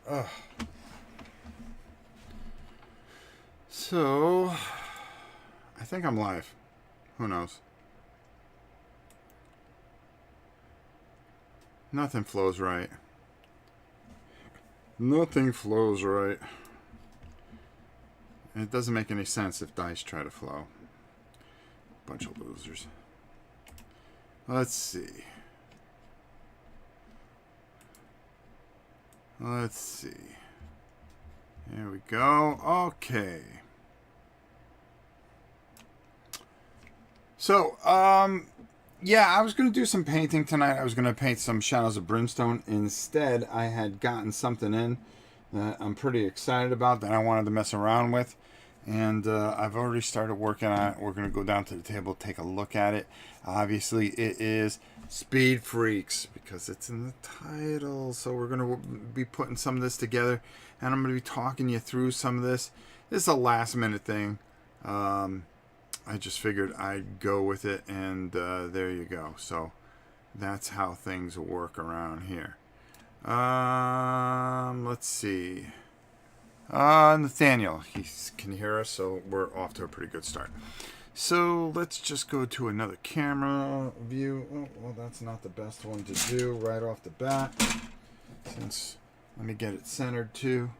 Ugh. So, I think I'm live. Who knows? Nothing flows right. Nothing flows right. And it doesn't make any sense if dice try to flow. Bunch of losers. Let's see. Let's see. There we go. Okay. So, yeah, I was going to do some painting tonight. I was going to paint some Shadows of Brimstone. Instead, I had gotten something in that I'm pretty excited about that I wanted to mess around with. And I've already started working on it. We're going to go down to the table, take a look at it. Obviously, it is Speed Freaks because it's in the title. So we're going to be putting some of this together. And I'm going to be talking you through some of this. This is a last minute thing. I just figured I'd go with it, and there you go. So that's how things work around here. Let's see. Nathaniel, he can hear us, so we're off to a pretty good start. So let's just go to another camera view. Oh, well, that's not the best one to do right off the bat. Let me get it centered too.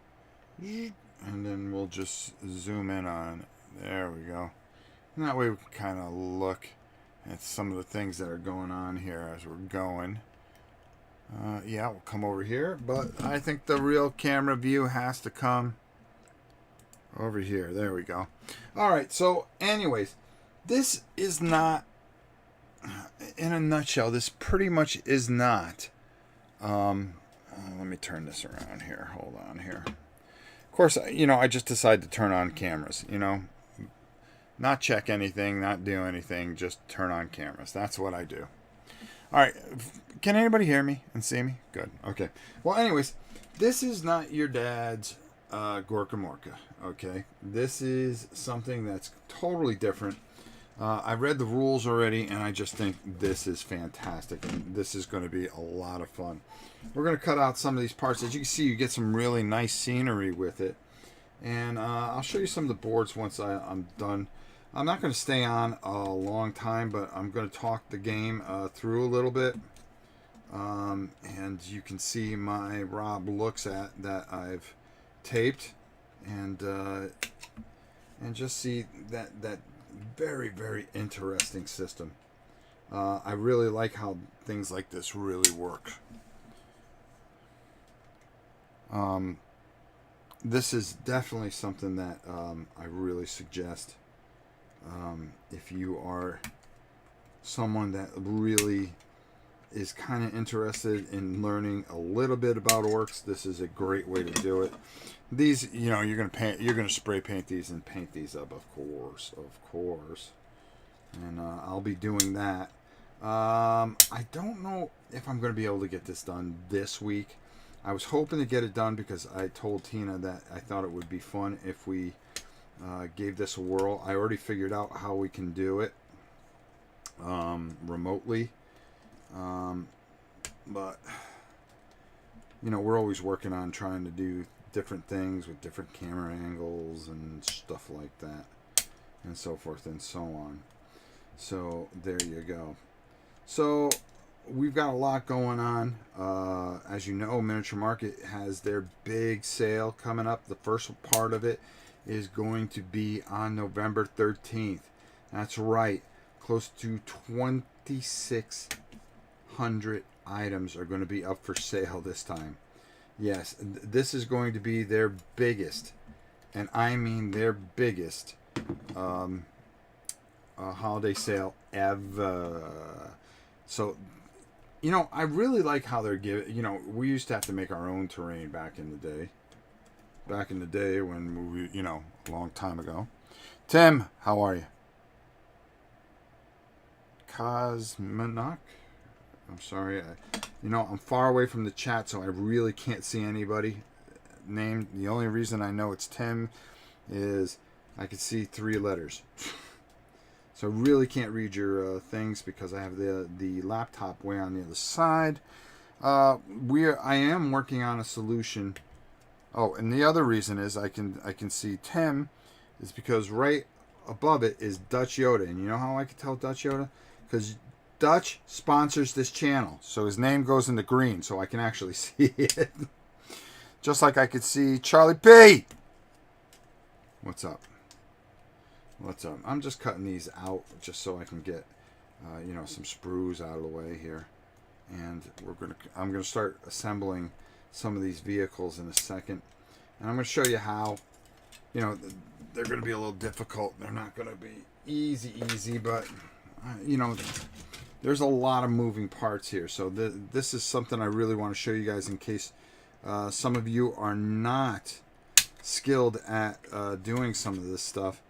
And then we'll just zoom in on it. There we go. And that way we can kind of look at some of the things that are going on here as we're going. Yeah, we'll come over here, but I think the real camera view has to come over here. There we go. All right, so anyways, this is not, in a nutshell, this pretty much is not, let me turn this around here. Hold on here. Of course, I just decided to turn on cameras, not check anything, not do anything, just turn on cameras. That's what I do. All right. Can anybody hear me and see me? Good. Okay. Well, anyways, this is not your dad's Gorka Morka. Okay. This is something that's totally different. I read the rules already, and I just think this is fantastic, and this is going to be a lot of fun. We're going to cut out some of these parts. As you can see, you get some really nice scenery with it. And I'll show you some of the boards once I'm done. I'm not going to stay on a long time, but I'm going to talk the game through a little bit. And you can see my Rob looks at that I've taped, and just see that very, very interesting system. I really like how things like this really work. This is definitely something that I really suggest. If you are someone that really is kind of interested in learning a little bit about orcs, this is a great way to do it. These, you're gonna spray paint these and paint these up, of course, and I'll be doing that. I don't know if I'm going to be able to get this done this week. I was hoping to get it done because I told Tina that I thought it would be fun if we gave this a whirl. I already figured out how we can do it remotely. But, we're always working on trying to do different things with different camera angles and stuff like that, and so forth and so on. So, there you go. So, we've got a lot going on. As you know, Miniature Market has their big sale coming up. The first part of it is going to be on November 13th. That's right. Close to 2,600 items are going to be up for sale this time. Yes, this is going to be their biggest, and I mean their biggest, holiday sale ever. So, I really like how they're giving, we used to have to make our own terrain back in the day. Back in the day when we, a long time ago. Tim, how are you? Cosmonac? I'm sorry. I'm far away from the chat, so I really can't see anybody named. The only reason I know it's Tim is I can see 3 letters. So I really can't read your things because I have the laptop way on the other side. I am working on a solution. Oh, and the other reason is I can see Tim is because right above it is Dutch Yoda, and you know how I can tell Dutch Yoda? Because Dutch sponsors this channel, so his name goes into green, so I can actually see it. Just like I could see Charlie P. What's up? What's up? I'm just cutting these out just so I can get, some sprues out of the way here, and I'm gonna start assembling some of these vehicles in a second, and I'm gonna show you how. They're gonna be a little difficult. They're not gonna be easy, but there's a lot of moving parts here. So this is something I really want to show you guys in case some of you are not skilled at doing some of this stuff,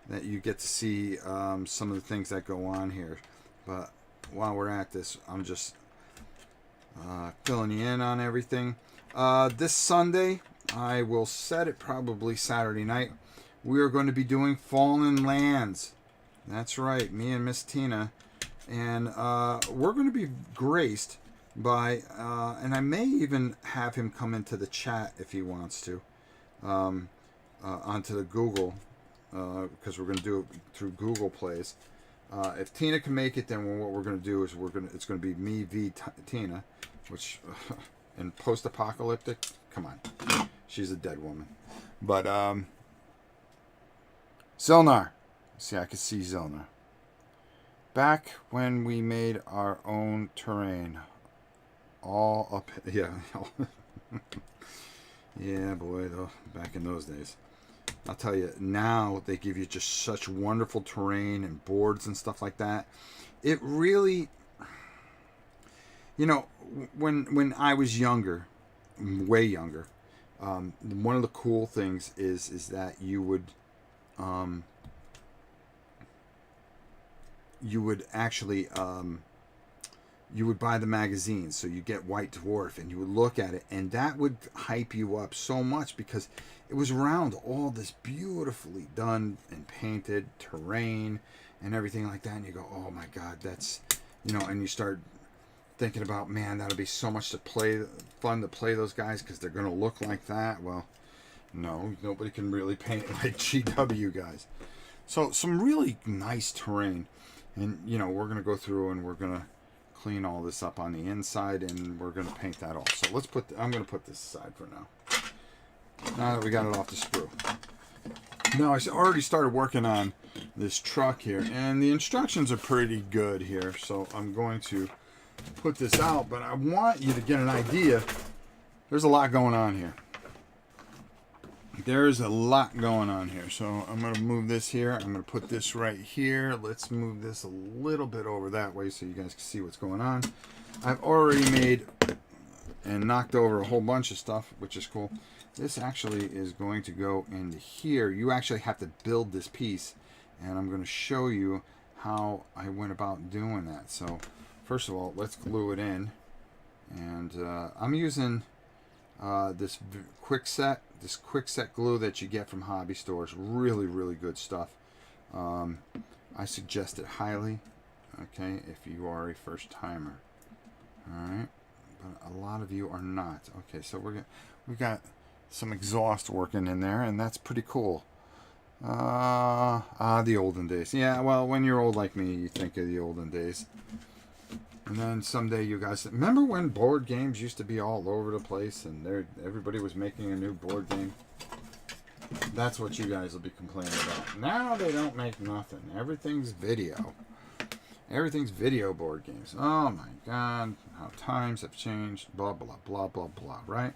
that you get to see some of the things that go on here. But while we're at this, I'm just filling you in on everything. This Sunday, I will set it probably Saturday night. We are going to be doing Fallen Lands. That's right, me and Miss Tina. And we're going to be graced by, and I may even have him come into the chat if he wants to, onto the Google, because we're going to do it through Google Plays. If Tina can make it, then what we're going to do is it's going to be me v Tina, which in post-apocalyptic, come on, she's a dead woman. But Zilnar, see, I can see Zilnar. Back when we made our own terrain, all up, yeah, yeah, boy, though, back in those days. I'll tell you, now they give you just such wonderful terrain and boards and stuff like that. It really, when I was younger, way younger, one of the cool things is that you would actually you would buy the magazines, so you get White Dwarf and you would look at it, and that would hype you up so much because it was around all this beautifully done and painted terrain and everything like that, and you go, oh my god, that's, and you start thinking about, man, that'll be so much fun to play those guys because they're going to look like that. Well, no, nobody can really paint like GW guys. So some really nice terrain, and we're going to go through and we're going to clean all this up on the inside, and we're going to paint that off. So I'm going to put this aside for now. Now that we got it off the sprue. Now I already started working on this truck here, and the instructions are pretty good here. So I'm going to put this out, but I want you to get an idea. There's a lot going on here. There's a lot going on here. So I'm going to move this here. I'm going to put this right here. Let's move this a little bit over that way so you guys can see what's going on. I've already made and knocked over a whole bunch of stuff, which is cool. This actually is going to go into here. You actually have to build this piece, and I'm going to show you how I went about doing that. So first of all, let's glue it in, and I'm using this quick set glue that you get from hobby stores. Really good stuff. I suggest it highly, okay, if you are a first timer. All right, but a lot of you are not. Okay, so we've got some exhaust working in there, and that's pretty cool. The olden days. Yeah, well, when you're old like me, you think of the olden days. And then someday you guys remember when board games used to be all over the place, and everybody was making a new board game. That's what you guys will be complaining about. Now they don't make nothing. Everything's video. Everything's video board games. Oh my god, how times have changed. Blah blah blah blah blah. Right?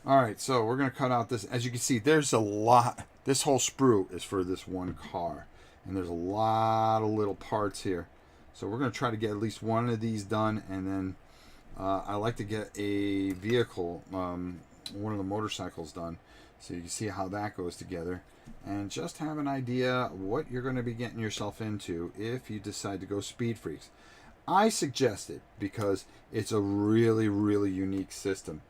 All right, so we're going to cut out this. As you can see, there's a lot. This whole sprue is for this one car. And there's a lot of little parts here. So we're going to try to get at least one of these done. And then I like to get a vehicle, one of the motorcycles done. So you can see how that goes together. And just have an idea what you're going to be getting yourself into if you decide to go Speed Freaks. I suggest it because it's a really unique system.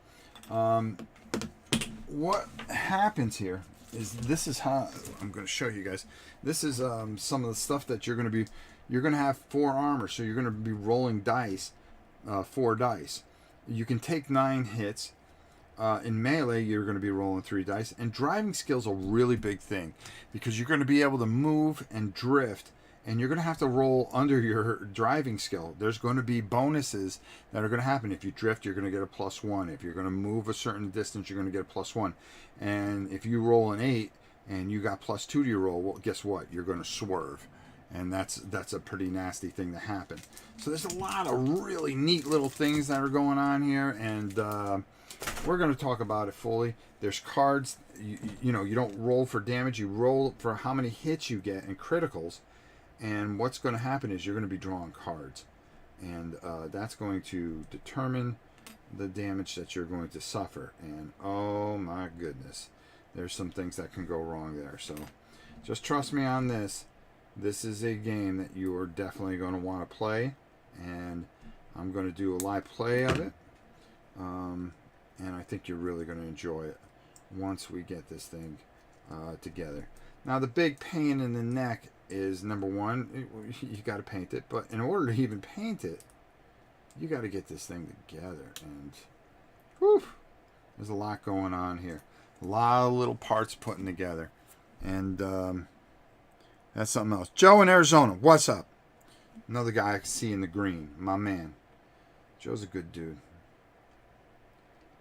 What happens here is, this is how I'm going to show you guys. This is some of the stuff that you're going to have 4 armor, so you're going to be rolling dice 4 dice. You can take 9 hits. In melee, you're going to be rolling 3 dice. And driving skill's a really big thing because you're going to be able to move and drift, and you're going to have to roll under your driving skill. There's going to be bonuses that are going to happen. If you drift, you're going to get a +1. If you're going to move a certain distance, you're going to get a +1. And if you roll an 8 and you got +2 to your roll, well, guess what? You're going to swerve. And that's a pretty nasty thing to happen. So there's a lot of really neat little things that are going on here, and we're going to talk about it fully. There's cards. You know, you don't roll for damage. You roll for how many hits you get and criticals. And what's going to happen is you're going to be drawing cards. And that's going to determine the damage that you're going to suffer. And oh my goodness, there's some things that can go wrong there. So just trust me on this. This is a game that you are definitely going to want to play. And I'm going to do a live play of it. And I think you're really going to enjoy it once we get this thing together. Now, the big pain in the neck is, number one, you got to paint it. But in order to even paint it, you got to get this thing together. And whew, there's a lot going on here. A lot of little parts putting together. And that's something else. Joe in Arizona, what's up? Another guy I can see in the green. My man. Joe's a good dude.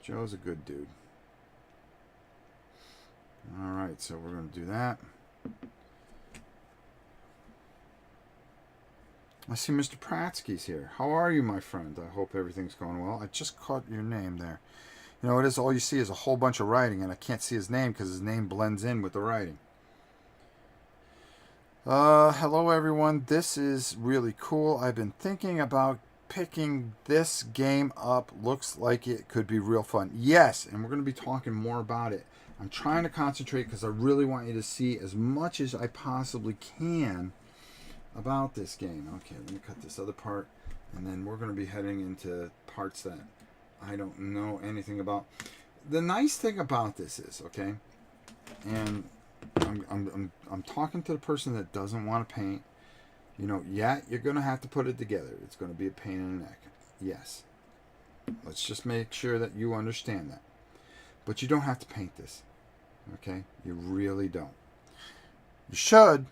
Joe's a good dude. Alright, so we're going to do that. I see Mr. Pratsky's here. How are you, my friend? I hope everything's going well. I just caught your name there. You know, it is all you see is a whole bunch of writing, and I can't see his name because his name blends in with the writing. Hello, everyone. This is really cool. I've been thinking about picking this game up. Looks like it could be real fun. Yes, and we're going to be talking more about it. I'm trying to concentrate because I really want you to see as much as I possibly can about this game. Okay, let me cut this other part, and then we're going to be heading into parts that I don't know anything about. The nice thing about this is, okay, and I'm talking to the person that doesn't want to paint. You know, yeah, you're going to have to put it together. It's going to be a pain in the neck. Yes. Let's just make sure that you understand that. But you don't have to paint this. Okay? You really don't. You should.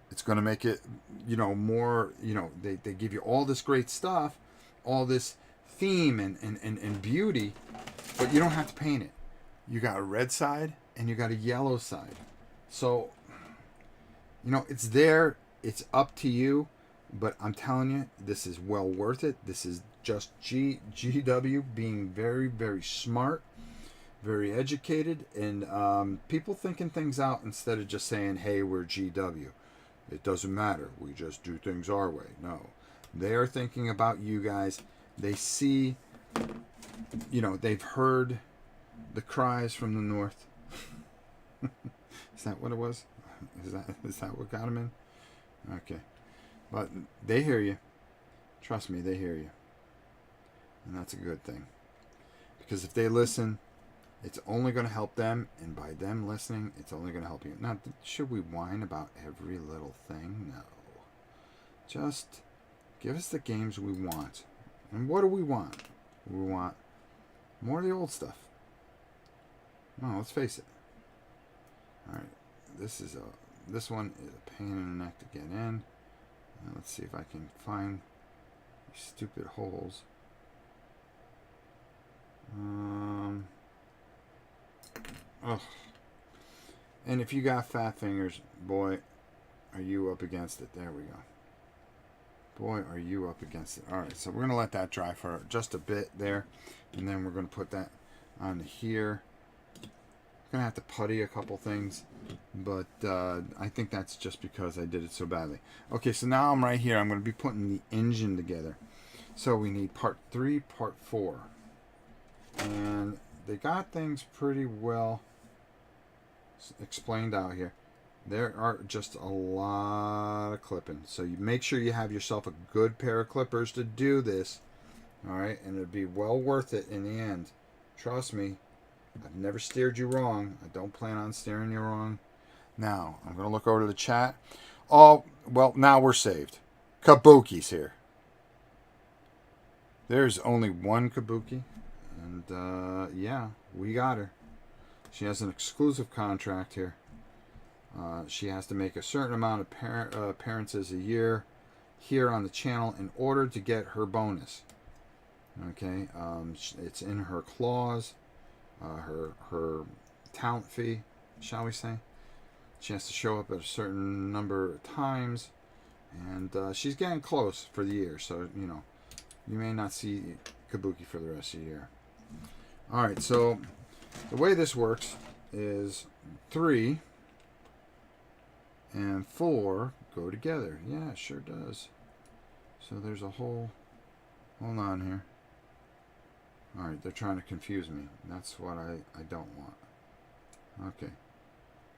It's going to make it, you know, more, you know, they give you all this great stuff, all this theme and beauty, but you don't have to paint it. You got a red side and you got a yellow side. So, you know, it's there. It's up to you, but I'm telling you, this is well worth it. This is just GW being very, very smart, very educated, and people thinking things out instead of just saying, hey, we're GW. It doesn't matter. We just do things our way. No. They are thinking about you guys. They see, you know, they've heard the cries from the north. Is that what it was? Is that what got them in? Okay. But they hear you. Trust me, they hear you. And that's a good thing. Because if they listen, it's only going to help them. And by them listening, it's only going to help you. Now, should we whine about every little thing? No. Just give us the games we want. And what do we want? We want more of the old stuff. No, let's face it. Alright. This one is a pain in the neck to get in. Let's see if I can find these stupid holes. Ugh. And if you got fat fingers, boy, are you up against it. There we go. Boy, are you up against it. Alright, so we're going to let that dry for just a bit there. And then we're going to put that on here. I'm going to have to putty a couple things. But I think that's just because I did it so badly. Okay, so now I'm right here. I'm going to be putting the engine together. So we need part 3, part 4. And they got things pretty well explained out here. There are just a lot of clipping. So you make sure you have yourself a good pair of clippers to do this. Alright, and it'll be well worth it in the end. Trust me. I've never steered you wrong. I don't plan on steering you wrong. Now, I'm going to look over to the chat. Oh, well, now we're saved. Kabuki's here. There's only one Kabuki, and yeah, we got her. She has an exclusive contract here. She has to make a certain amount of appearances a year here on the channel in order to get her bonus. Okay, it's in her clause, her talent fee, shall we say. She has to show up at a certain number of times, and she's getting close for the year, so you know, you may not see Kabuki for the rest of the year. Alright, so the way this works is 3 and 4 go together. Yeah, it sure does. So there's a whole... Hold on here. Alright, they're trying to confuse me. That's what I don't want. Okay.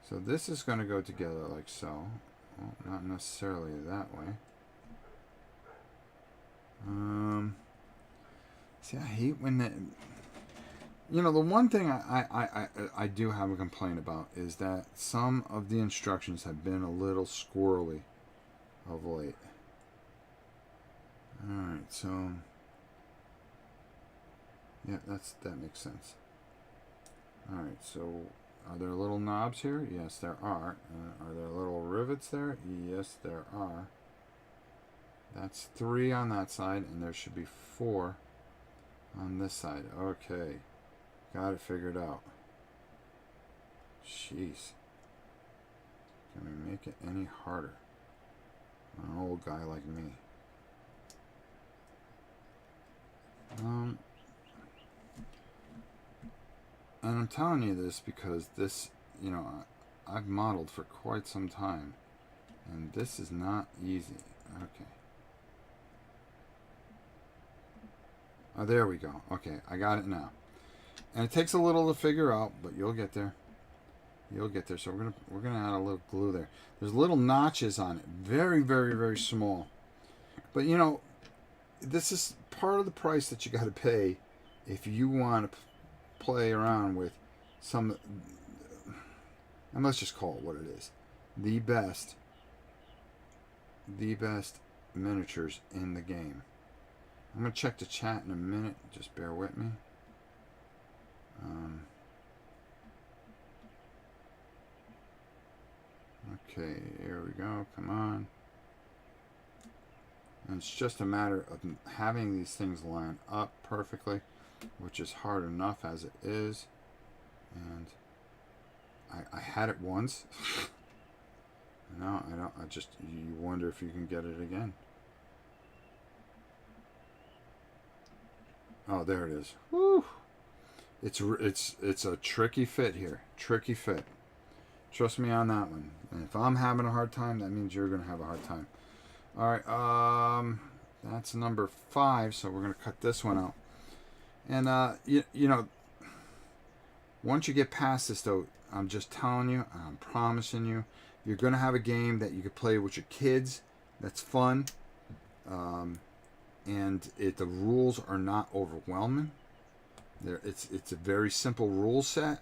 So this is going to go together like so. Well, not necessarily that way. See, I hate when that... You know, the one thing I do have a complaint about is that some of the instructions have been a little squirrely of late. Alright, so... Yeah, that makes sense. Alright, so are there little knobs here? Yes, there are. Are there little rivets there? Yes, there are. That's 3 on that side, and there should be 4 on this side. Okay. Got it figured out. Jeez. Can we make it any harder? An old guy like me. And I'm telling you this because this, you know, I've modeled for quite some time, and this is not easy. Okay. Oh, there we go. Okay, I got it now. And it takes a little to figure out, but you'll get there. You'll get there. So we're gonna add a little glue there. There's little notches on it, very, very, very small. But you know, this is part of the price that you got to pay if you want to play around with some, and let's just call it what it is, the best miniatures in the game. I'm gonna check the chat in a minute. Just bear with me. Okay, here we go. Come on. And it's just a matter of having these things line up perfectly, which is hard enough as it is. And I had it once. No, I don't. You wonder if you can get it again. Oh, there it is. Woo! It's a tricky fit here. Tricky fit. Trust me on that one. And if I'm having a hard time, that means you're going to have a hard time. All right. That's number 5. So we're going to cut this one out. And you know, once you get past this, though, I'm just telling you, I'm promising you, you're going to have a game that you can play with your kids. That's fun. And the rules are not overwhelming. It's a very simple rule set,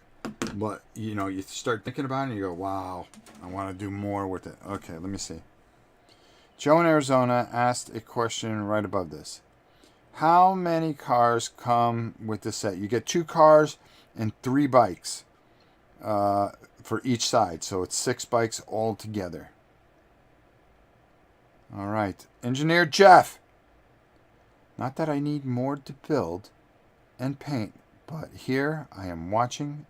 but you know, you start thinking about it and you go, wow, I want to do more with it. Okay, let me see. Joe in Arizona asked a question right above this. How many cars come with the set? You get 2 cars and 3 bikes for each side, so it's 6 bikes all together. All right, Engineer Jeff. Not that I need more to build and paint, but here I am watching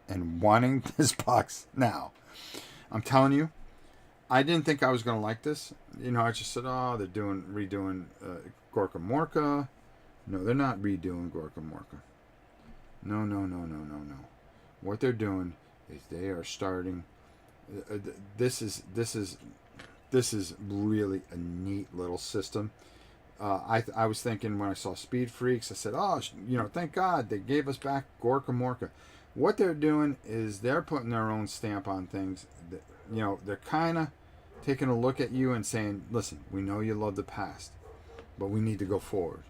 and wanting this box now. I'm telling you, I didn't think I was going to like this. You know, I just said, oh, they're redoing Gorka Morka. No, they're not redoing Gorka Morka. No. What they're doing is they are starting. This is really a neat little system. I was thinking when I saw Speed Freaks, I said, oh, you know, thank God they gave us back Gorka Morka. What they're doing is they're putting their own stamp on things. You know, they're kind of taking a look at you and saying, listen, we know you love the past, but we need to go forward.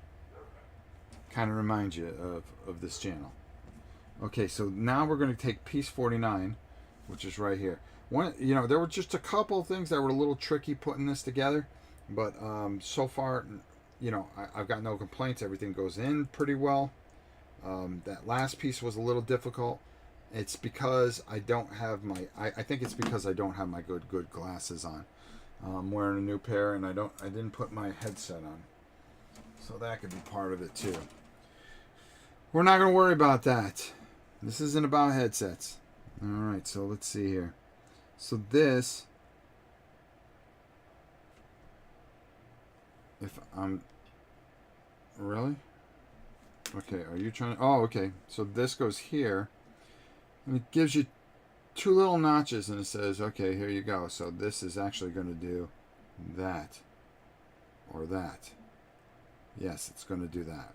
Kind of reminds you of this channel. Okay, so now we're going to take piece 49, which is right here. You know, there were just a couple of things that were a little tricky putting this together, but so far, you know, I've got no complaints. Everything goes in pretty well. That last piece was a little difficult. It's because I don't have my. I think it's because I don't have my good glasses on. I'm wearing a new pair, and I didn't put my headset on, so that could be part of it too. We're not gonna worry about that. This isn't about headsets. All right, so let's see here. So this, if I'm really okay, are you trying? Oh, okay. So this goes here, and it gives you two little notches, and it says, okay, here you go. So this is actually going to do that or that. Yes, it's going to do that.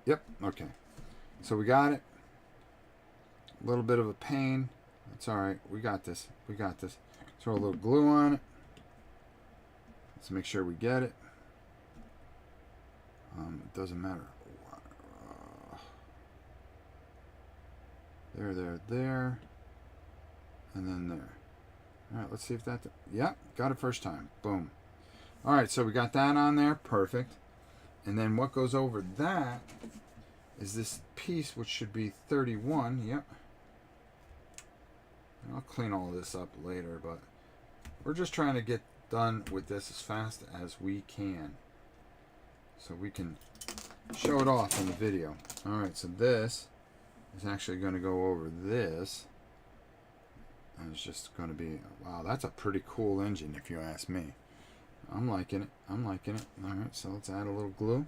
Yep, okay. So we got it. A little bit of a pain. That's all right. We got this. We got this. Throw a little glue on it. Let's make sure we get it. It doesn't matter. There. And then there. All right, let's see if that... Yeah, got it first time. Boom. All right, so we got that on there. Perfect. And then what goes over that is this piece, which should be 31. Yep. And I'll clean all this up later, but we're just trying to get done with this as fast as we can, so we can show it off in the video. All right, so this is actually going to go over this, and it's just going to be, wow, that's a pretty cool engine if you ask me. I'm liking it. I'm liking it. All right, so let's add a little glue,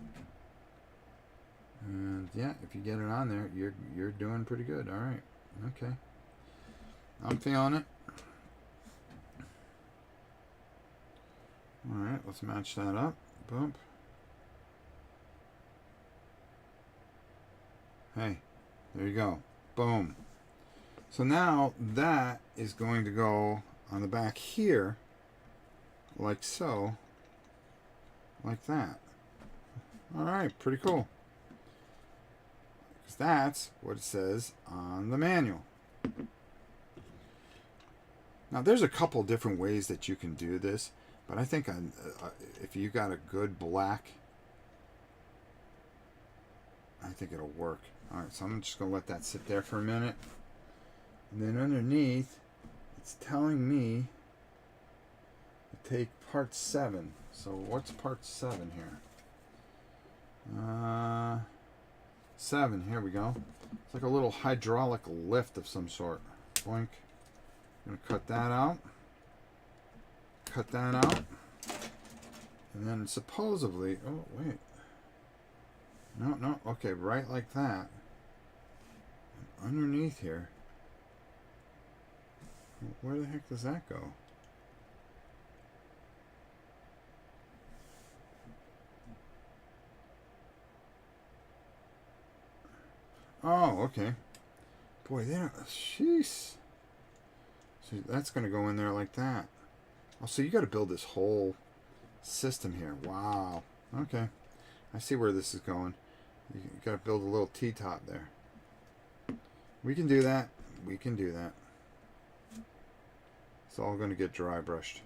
and yeah, if you get it on there, you're doing pretty good. All right, okay, I'm feeling it. All right, let's match that up. Boom. Hey, there you go. Boom. So now that is going to go on the back here, like so, like that. All right, pretty cool. Because that's what it says on the manual. Now, there's a couple different ways that you can do this. But I think if you got a good black, I think it'll work. All right, so I'm just going to let that sit there for a minute. And then underneath, it's telling me to take part 7. So what's part 7 here? 7, here we go. It's like a little hydraulic lift of some sort. Boink. I'm going to cut that out. Cut that out, and then supposedly, oh wait, no, okay, right like that. And underneath here, where the heck does that go? Oh, okay. Boy, they don't, jeez. So that's going to go in there like that. Oh, so you got to build this whole system here. Wow. Okay. I see where this is going. You got to build a little T-top there. We can do that. We can do that. It's all going to get dry brushed.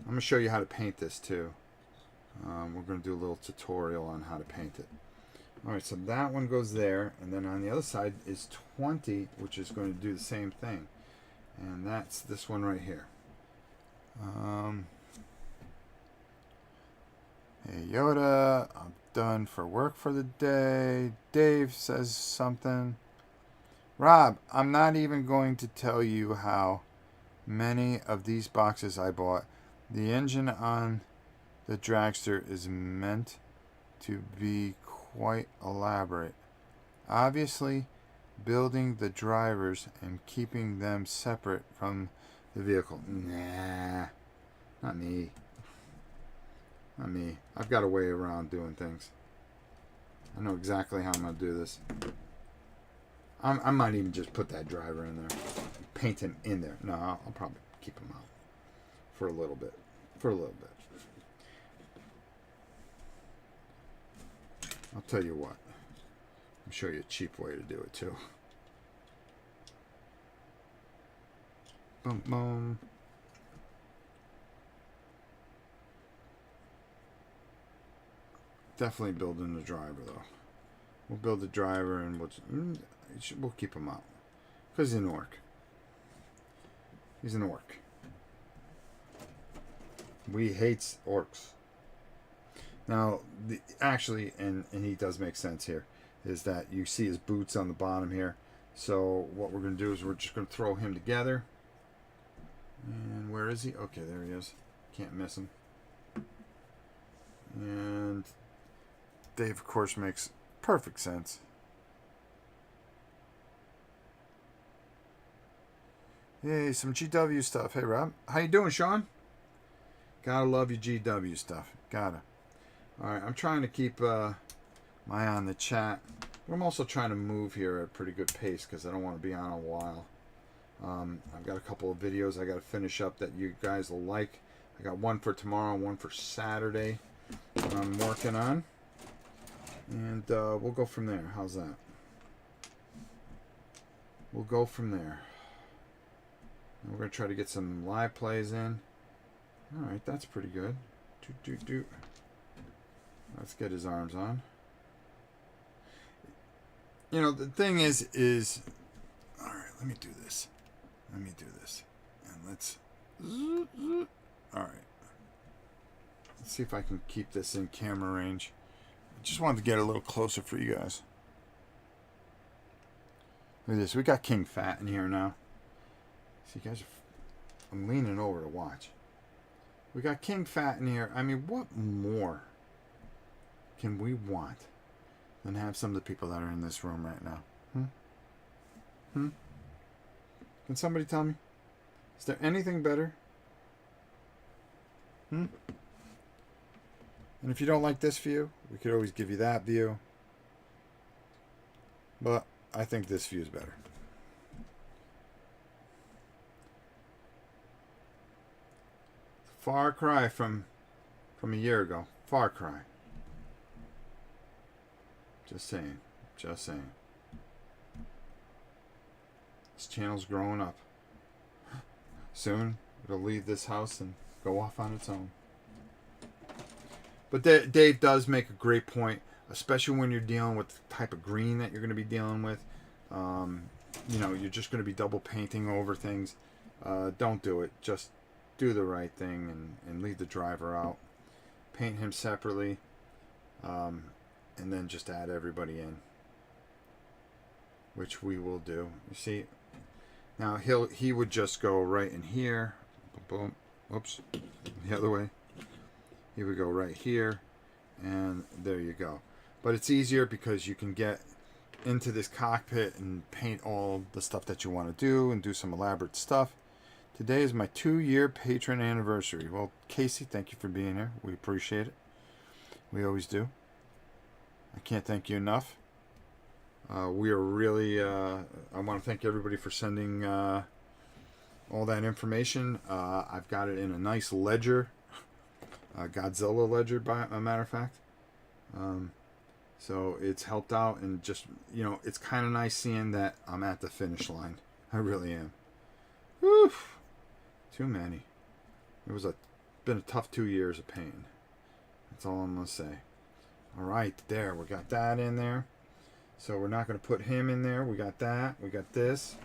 I'm going to show you how to paint this too. We're going to do a little tutorial on how to paint it. Alright, so that one goes there. And then on the other side is 20, which is going to do the same thing. And that's this one right here. Hey Yoda, I'm done for work for the day. Dave says something. Rob, I'm not even going to tell you how many of these boxes I bought. The engine on the dragster is meant to be quite elaborate. Obviously, building the drivers and keeping them separate from the vehicle. Nah, not me. Not me. I've got a way around doing things. I know exactly how I'm going to do this. I might even just put that driver in there. Paint him in there. No, I'll probably keep him out for a little bit. For a little bit. I'll tell you what. I'll show you a cheap way to do it too. Boom, boom. definitely building the driver, though. We'll build the driver, and we'll keep him out. Because he's an orc. He's an orc. We hates orcs. Now, actually, and he does make sense here, is that you see his boots on the bottom here. So what we're going to do is we're just going to throw him together. And where is he? Okay, there he is. Can't miss him. And Dave, of course, makes perfect sense. Hey, some GW stuff. Hey, Rob. How you doing, Sean? Gotta love your GW stuff. Gotta. Alright, I'm trying to keep my eye on the chat. But I'm also trying to move here at a pretty good pace because I don't want to be on a while. I've got a couple of videos I got to finish up that you guys will like. I got one for tomorrow, one for Saturday that I'm working on. And we'll go from there. How's that? We'll go from there. And we're going to try to get some live plays in. Alright, that's pretty good. Let's get his arms on. You know, the thing is... Alright, let me do this. And let's... Alright. Let's see if I can keep this in camera range. I just wanted to get a little closer for you guys. Look at this. We got King Fat in here now. See, guys, I'm leaning over to watch. We got King Fat in here. I mean, what more can we want than have some of the people that are in this room right now? Can somebody tell me? Is there anything better? And if you don't like this view, we could always give you that view. But I think this view is better. Far cry from a year ago. Far cry. Just saying. Just saying. This channel's growing up. Soon it'll leave this house and go off on its own. But Dave does make a great point, especially when you're dealing with the type of green that you're going to be dealing with. You know, you're just going to be double painting over things. Don't do it. Just do the right thing and leave the driver out. Paint him separately. And then just add everybody in. Which we will do. You see, now he would just go right in here. Boom. Oops. The other way. He would go right here. And there you go. But it's easier because you can get into this cockpit and paint all the stuff that you want to do and do some elaborate stuff. Today is my 2-year patron anniversary. Well, Casey, thank you for being here. We appreciate it. We always do. I can't thank you enough. We are really... I want to thank everybody for sending all that information. I've got it in a nice ledger. Godzilla ledger, by a matter of fact. So it's helped out, and just, you know, it's kind of nice seeing that I'm at the finish line. I really am. Whew. Too many. It was been a tough 2 years of pain. That's all I'm going to say. All right, there. We got that in there. So we're not going to put him in there. We got that. We got this.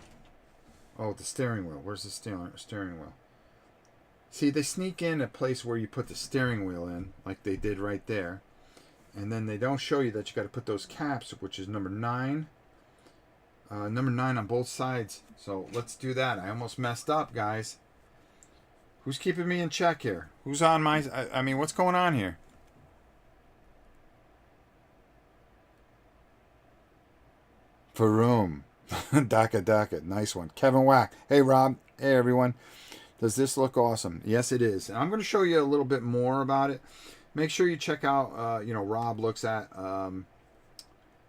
Oh, the steering wheel. Where's the steering wheel? See, they sneak in a place where you put the steering wheel in, like they did right there. And then they don't show you that you got to put those caps, which is number 9. Number 9 on both sides. So let's do that. I almost messed up, guys. Who's keeping me in check here? Who's on my... I mean, what's going on here? Faroum. Daka. Nice one. Kevin Wack. Hey, Rob. Hey, everyone. Does this look awesome? Yes, it is. And I'm going to show you a little bit more about it. Make sure you check out, you know, Rob looks at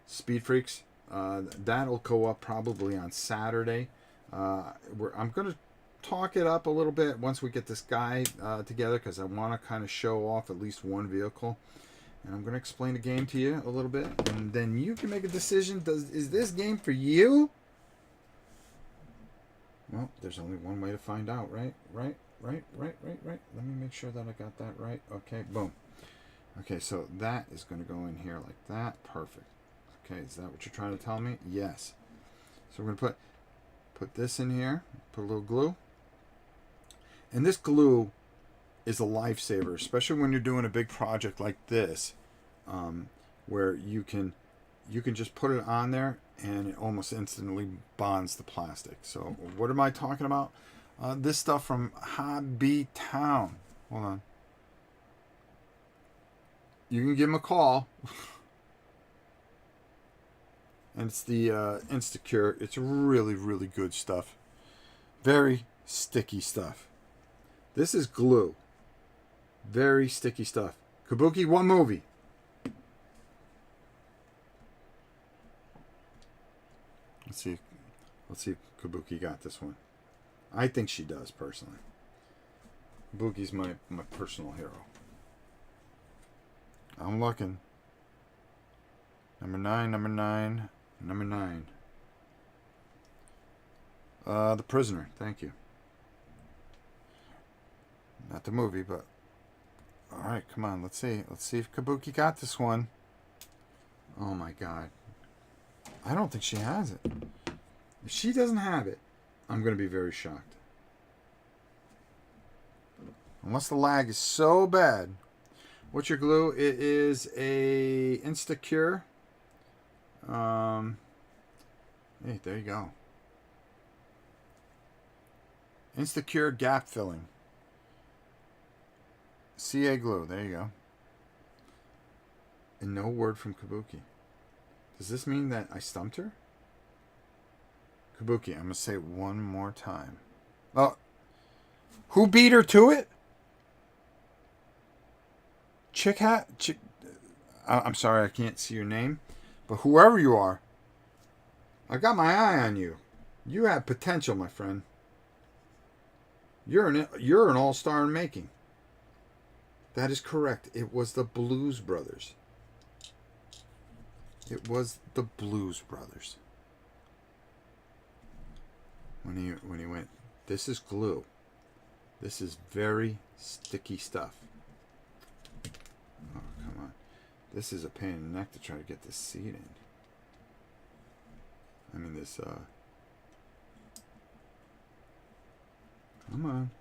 Speed Freaks. That'll go up probably on Saturday. I'm going to talk it up a little bit once we get this guy together, because I want to kind of show off at least one vehicle. And I'm going to explain the game to you a little bit, and then you can make a decision. Is this game for you? Well, there's only one way to find out, right? Right. Let me make sure that I got that right. Okay, boom. Okay, so that is going to go in here like that. Perfect. Okay, is that what you're trying to tell me? Yes. So we're going to put this in here. Put a little glue. And this glue is a lifesaver, especially when you're doing a big project like this, where you can just put it on there and it almost instantly bonds the plastic. So what am I talking about? This stuff from Hobby Town. Hold on. You can give them a call. And it's the Instacure. It's really, really good stuff. Very sticky stuff. This is glue. Very sticky stuff. Kabuki, what movie? Let's see if Kabuki got this one. I think she does, personally. Kabuki's my personal hero. I'm looking. Number 9, number 9, number 9. The Prisoner. Thank you. Not the movie, but... Alright, come on. Let's see. Let's see if Kabuki got this one. Oh, my God. I don't think she has it. If she doesn't have it, I'm going to be very shocked. Unless the lag is so bad. What's your glue? It is a Instacure. Hey, there you go. Instacure gap filling. CA glue. There you go. And no word from Kabuki. Does this mean that I stumped her? Kabuki, I'm going to say it one more time. Oh, who beat her to it? Chick Hat? I'm sorry, I can't see your name. But whoever you are, I got my eye on you. You have potential, my friend. You're an all-star in making. That is correct. It was the Blues Brothers. It was the Blues Brothers. When he went, this is glue. This is very sticky stuff. Oh, come on. This is a pain in the neck to try to get this seed in. I mean, this, come on.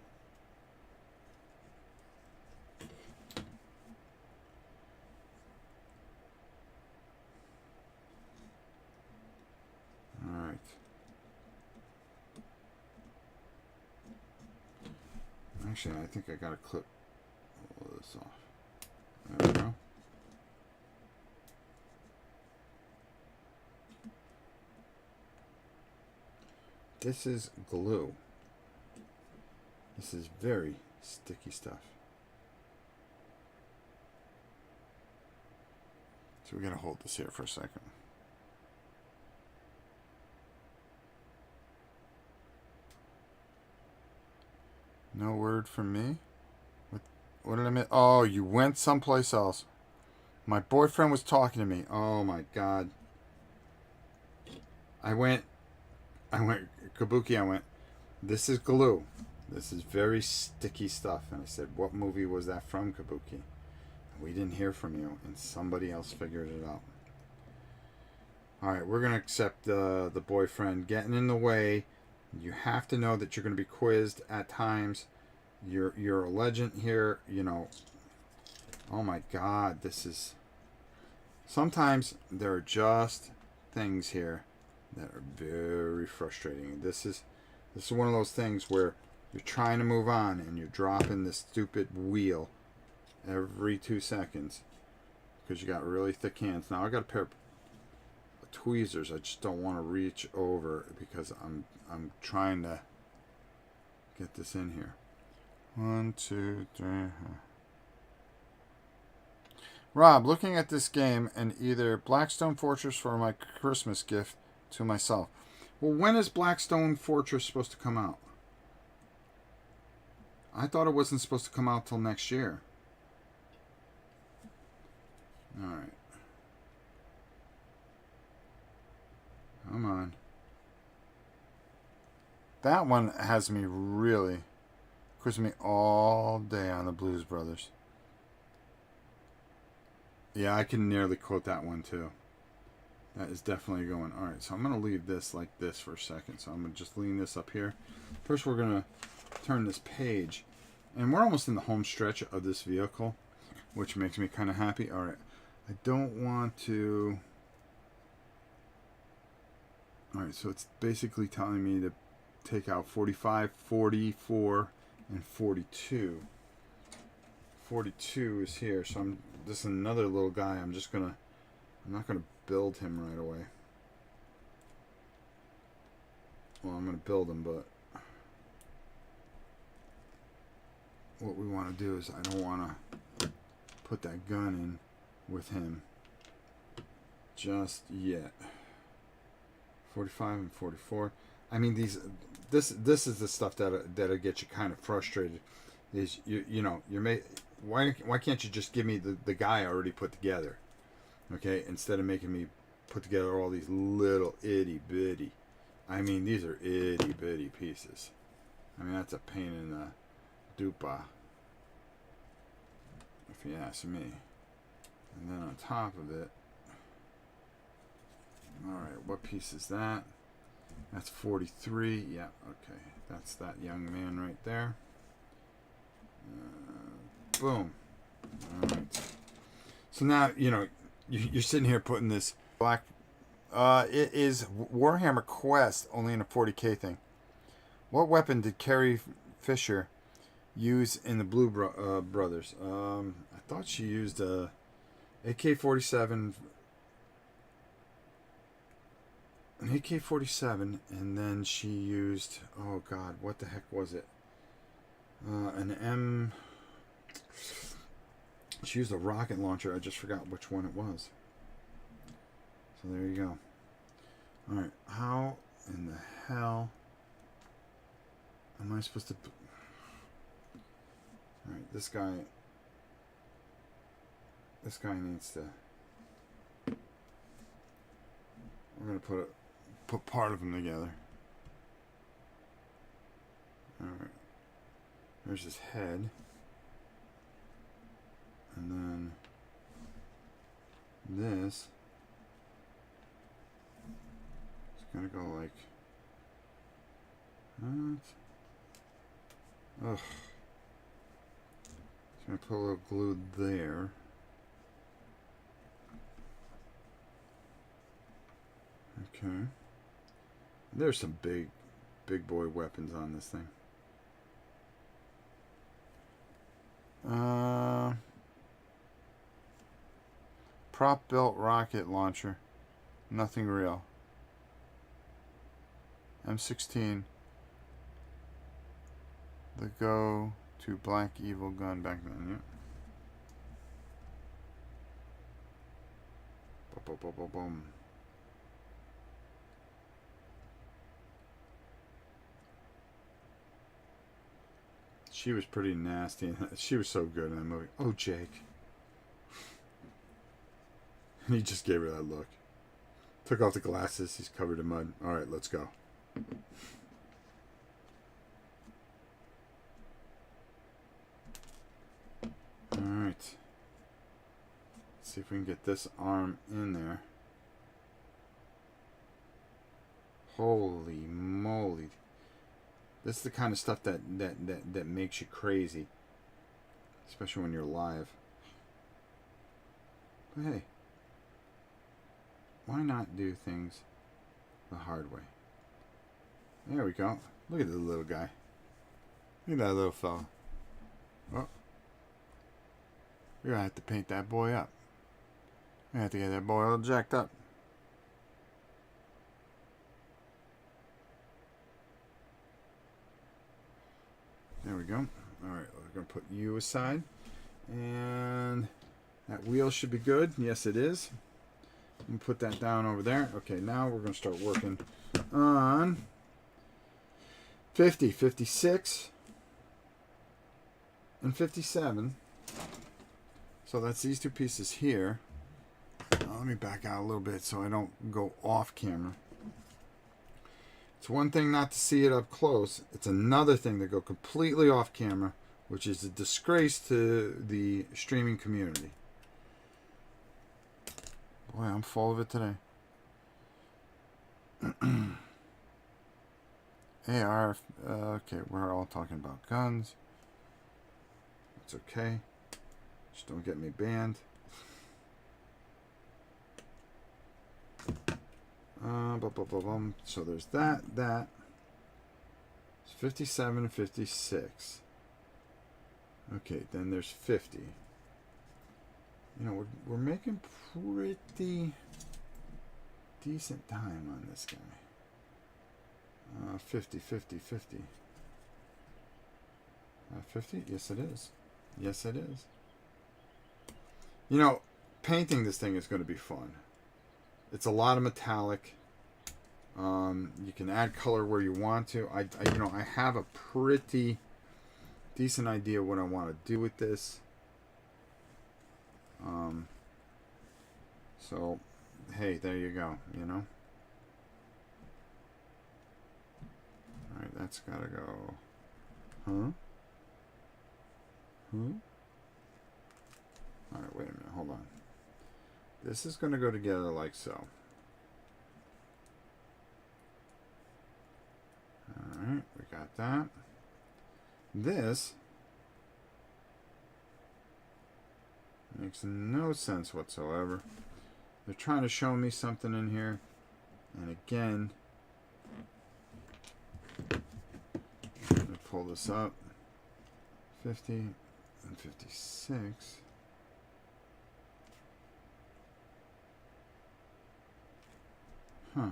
All right. Actually, I think I got to clip all this off. There we go. This is glue. This is very sticky stuff. So we're going to hold this here for a second. No word from me? What did I miss? Oh, you went someplace else. My boyfriend was talking to me. Oh my God. I went, Kabuki, this is glue. This is very sticky stuff. And I said, what movie was that from, Kabuki? We didn't hear from you, and somebody else figured it out. Alright, we're going to accept the boyfriend getting in the way. You have to know that you're going to be quizzed at times. You're a legend here, you know. Oh my God, this is... Sometimes there are just things here that are very frustrating. This is one of those things where you're trying to move on and you're dropping this stupid wheel every 2 seconds because you got really thick hands. Now I got a pair of tweezers. I just don't want to reach over because I'm trying to get this in here. 1, 2, 3. Rob, looking at this game and either Blackstone Fortress for my Christmas gift to myself. Well, when is Blackstone Fortress supposed to come out? I thought it wasn't supposed to come out till next year. Alright. Come on. That one has me really... quizzing me all day on the Blues Brothers. Yeah, I can nearly quote that one too. That is definitely going. All right, so I'm going to leave this like this for a second. So I'm going to just lean this up here. First, we're going to turn this page. And we're almost in the home stretch of this vehicle, which makes me kind of happy. All right, I don't want to... All right, so it's basically telling me to take out 45, 44, and 42. 42 is here, so this is another little guy. I'm not gonna build him right away. Well, I'm gonna build him, but what we want to do is I don't want to put that gun in with him just yet. 45 and 44. I mean, this is the stuff that'll get you kind of frustrated. Is why can't you just give me the guy already put together? Okay, instead of making me put together all these little itty bitty. I mean, these are itty bitty pieces. I mean, that's a pain in the dupa, if you ask me. And then on top of it, alright, what piece is that? That's 43. Yeah, okay. That's that young man right there. Boom. Alright. So now, you're sitting here putting this black... it is Warhammer Quest, only in a 40k thing. What weapon did Carrie Fisher use in the Blue Brothers? I thought she used a AK-47... an AK-47, and then she used, oh god, what the heck was it? She used a rocket launcher. I just forgot which one it was. So there you go. Alright, how in the hell am I supposed to... Alright, this guy needs to... We're going to put part of him together. Alright. There's his head. And then this is going to go like that. Ugh. Just going to put a little glue there. Okay. There's some big boy weapons on this thing. Prop built rocket launcher. Nothing real. M16. The go-to black evil gun back then. Yeah. Boom, boom, boom, boom. She was pretty nasty. She was so good in that movie. Oh, Jake. And he just gave her that look. Took off the glasses. He's covered in mud. All right, let's go. All right. Let's see if we can get this arm in there. Holy moly. This is the kind of stuff that makes you crazy. Especially when you're live. But hey. Why not do things the hard way? There we go. Look at the little guy. Look at that little fella. Oh. We're going to have to paint that boy up. We're going to have to get that boy all jacked up. There we go. Alright, we're going to put you aside. And that wheel should be good. Yes, it is. And put that down over there. Okay, now we're going to start working on 50, 56, and 57. So that's these two pieces here. Let me back out a little bit so I don't go off camera. It's one thing not to see it up close. It's another thing to go completely off camera, which is a disgrace to the streaming community. Boy, I'm full of it today. AR, okay, we're all talking about guns. It's okay. Just don't get me banned. So there's that. It's 57, 56. Okay, then there's 50. You know, we're making pretty decent time on this guy. 50, 50, 50. 50? Yes, it is. Yes, it is. You know, painting this thing is going to be fun. It's a lot of metallic. You can add color where you want to. I have a pretty decent idea what I want to do with this. So, hey, there you go, you know. Alright, that's gotta go. Huh? Alright, wait a minute, hold on. This is gonna go together like so. Alright, we got that. This makes no sense whatsoever. They're trying to show me something in here. And again, I'm going to pull this up. 50 and 56. Huh.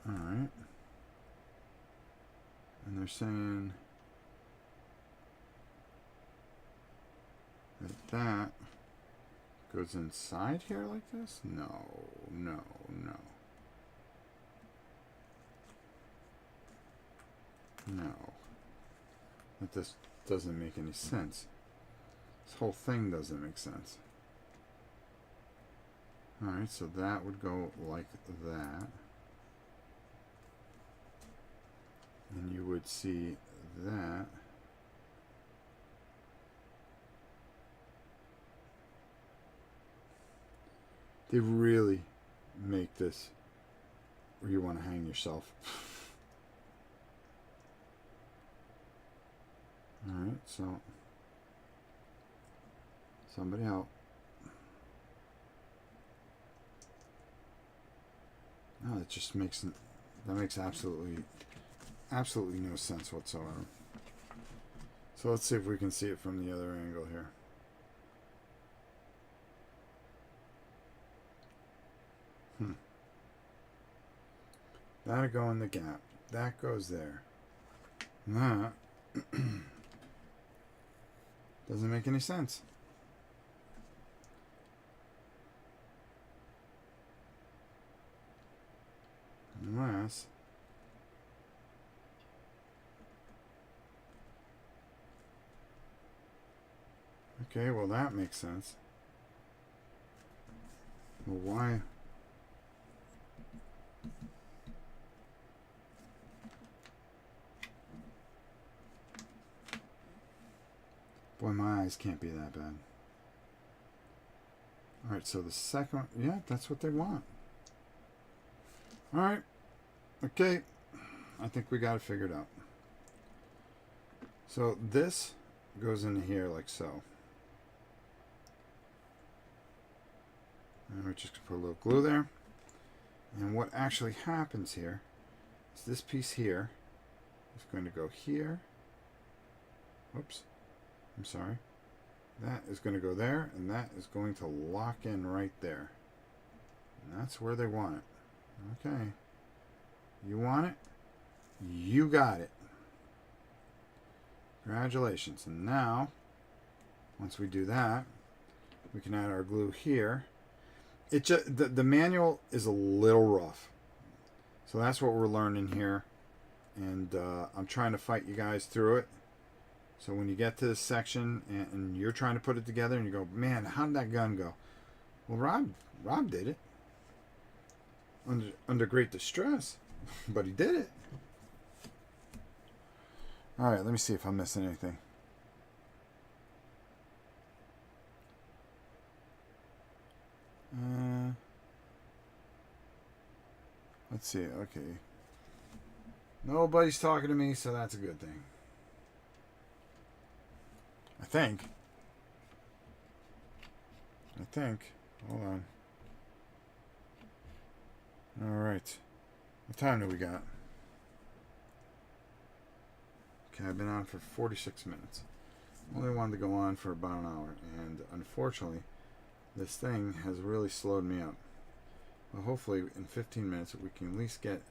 Alright. And they're saying that goes inside here like this? No. That this doesn't make any sense. This whole thing doesn't make sense. Alright, so that would go like that. And you would see that. They really make this where you want to hang yourself. Alright, so somebody help. No, it just makes absolutely no sense whatsoever. So let's see if we can see it from the other angle here. That'll go in the gap. That goes there. That doesn't make any sense. Unless okay, well that makes sense. Well, why? Boy, my eyes can't be that bad. Alright, so the second one, yeah, that's what they want. Alright. Okay. I think we got it figured out. So this goes into here like so. And we're just going to put a little glue there. And what actually happens here is this piece here is going to go here. Oops. I'm sorry. That is going to go there, and that is going to lock in right there. And that's where they want it. Okay. You want it? You got it. Congratulations. And now, once we do that, we can add our glue here. It just the manual is a little rough. So that's what we're learning here. And I'm trying to fight you guys through it. So when you get to this section and you're trying to put it together and you go, man, how did that gun go? Well, Rob did it. Under great distress. But he did it. Alright, let me see if I'm missing anything. Let's see. Okay. Nobody's talking to me, so that's a good thing. I think. Hold on. Alright. What time do we got? Okay, I've been on for 46 minutes. Only wanted to go on for about an hour, and unfortunately, this thing has really slowed me up. Well, hopefully, in 15 minutes, we can at least get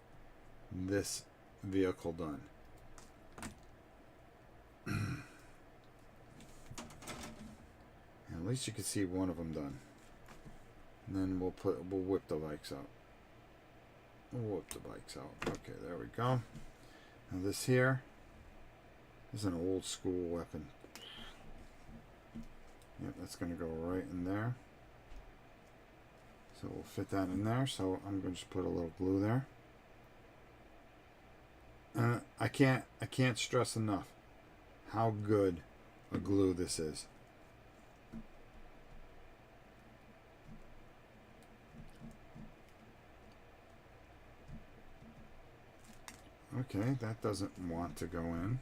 this vehicle done. At least you can see one of them done. And then we'll whip the bikes out. Okay, there we go. Now this here is an old school weapon. Yep, that's going to go right in there. So we'll fit that in there. So I'm going to just put a little glue there. I can't stress enough how good a glue this is. Okay, that doesn't want to go in.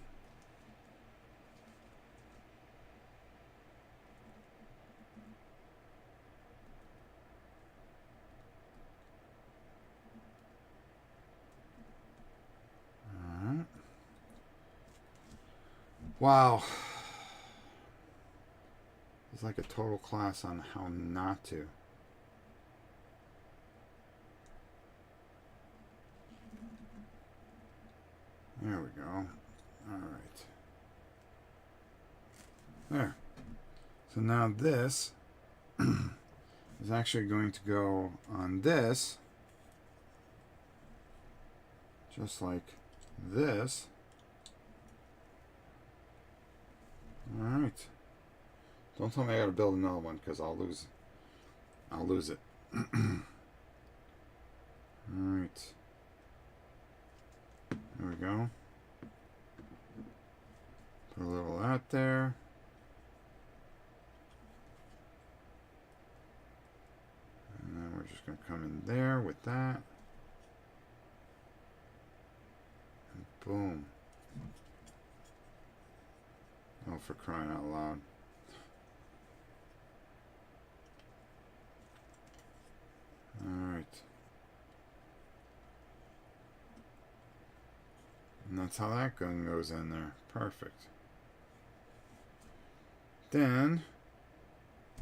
Alright. Wow. It's like a total class on how not to. There we go. Alright. There. So now this is actually going to go on this, just like this. Alright. Don't tell me I gotta build another one, because I'll lose it. Alright. There we go. Put a little of that there. And then we're just going to come in there with that. And boom. Oh, for crying out loud. Alright. And that's how that gun goes in there. Perfect. Then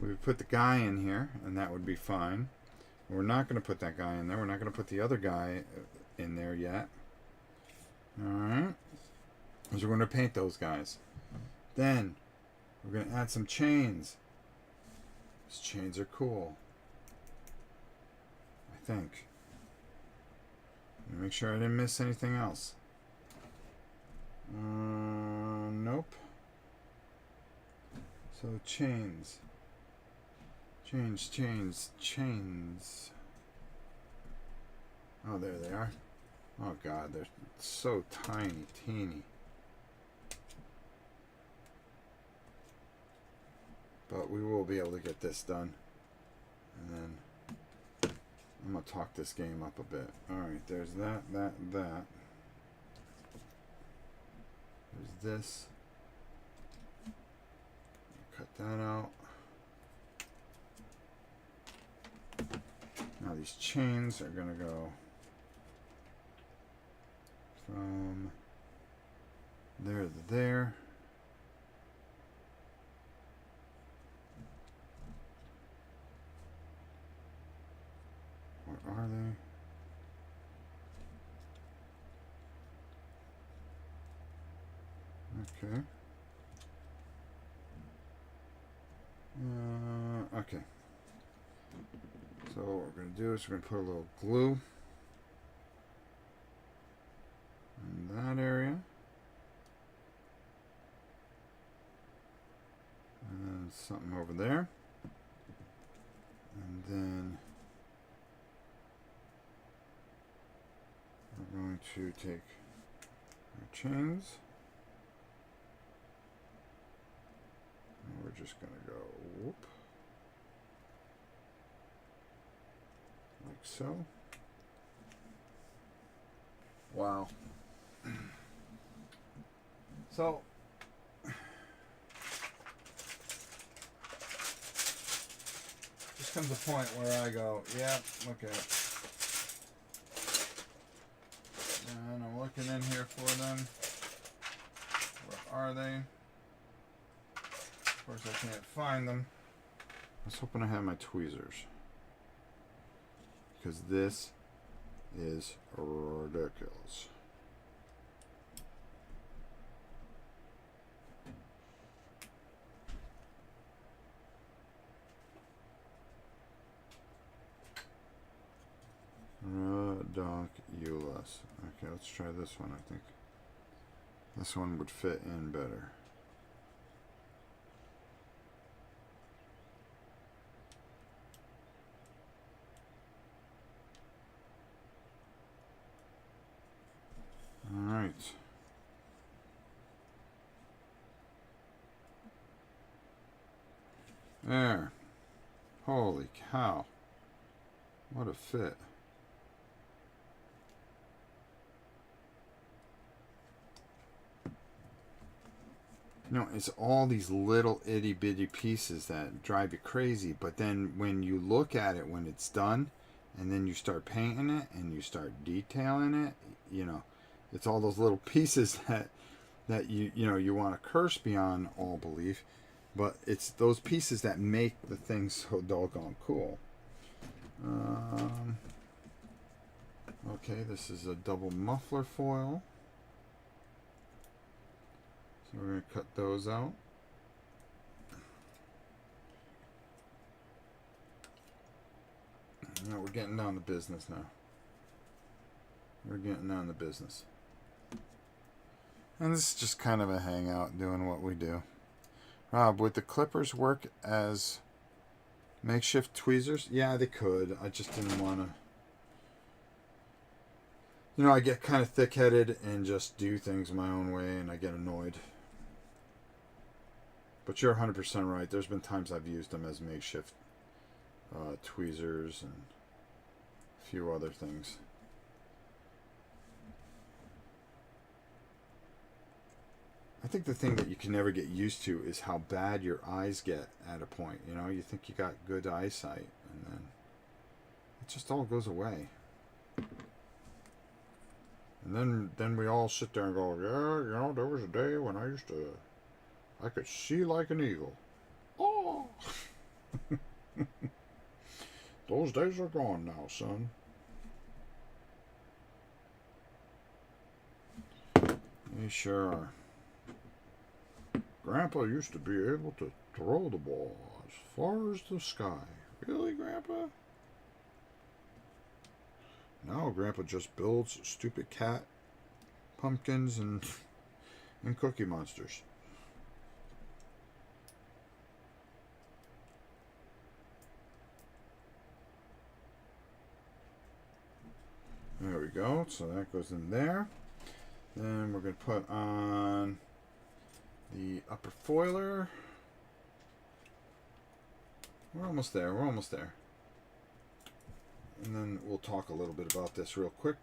we would put the guy in here, and that would be fine. We're not going to put that guy in there. We're not going to put the other guy in there yet. Alright. Because we're going to paint those guys. Then we're going to add some chains. These chains are cool. I think. Make sure I didn't miss anything else. Nope. So chains. Chains. Oh, there they are. Oh God, they're so tiny, teeny. But we will be able to get this done. And then I'm going to talk this game up a bit. Alright, there's that. There's this. Cut that out. Now these chains are going to go from there to there. Where are they? Okay. Okay. So what we're going to do is we're going to put a little glue in that area. And then something over there. And then we're going to take our chains. And we're just going to go whoop. so. Wow. So, just comes a point where I go, yeah, okay. And I'm looking in here for them. Where are they? Of course, I can't find them. I was hoping I had my tweezers. Because this is ridiculous. Redonkulous. Okay, let's try this one, I think. This one would fit in better. All right. There. Holy cow. What a fit. You know, it's all these little itty bitty pieces that drive you crazy, but then when you look at it when it's done, and then you start painting it and you start detailing it, you know, it's all those little pieces that you want to curse beyond all belief, but it's those pieces that make the thing so doggone cool. Okay, this is a double muffler foil. So we're going to cut those out. Now we're getting down to business now. We're getting down to business. And this is just kind of a hangout doing what we do. Rob, would the clippers work as makeshift tweezers? Yeah, they could. I just didn't want to. You know, I get kind of thick-headed and just do things my own way, and I get annoyed. But you're 100% right. There's been times I've used them as makeshift tweezers and a few other things. I think the thing that you can never get used to is how bad your eyes get at a point. You know, you think you got good eyesight, and then it just all goes away. And then we all sit there and go, yeah, you know, there was a day when I could see like an eagle. Oh! Those days are gone now, son. They sure are. Grandpa used to be able to throw the ball as far as the sky. Really, Grandpa? No, Grandpa just builds stupid cat pumpkins and Cookie Monsters. There we go. So that goes in there. Then we're going to put on the upper foiler. We're almost there. We're almost there. And then we'll talk a little bit about this real quick.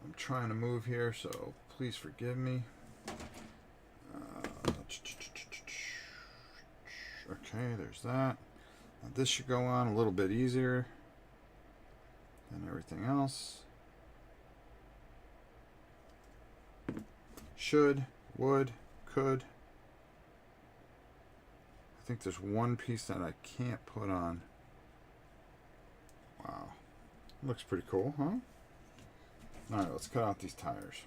I'm trying to move here, so please forgive me. Okay, there's that. Now this should go on a little bit easier than everything else. Should, would, could. I think there's one piece that I can't put on. Wow. Looks pretty cool, huh? Alright, let's cut out these tires.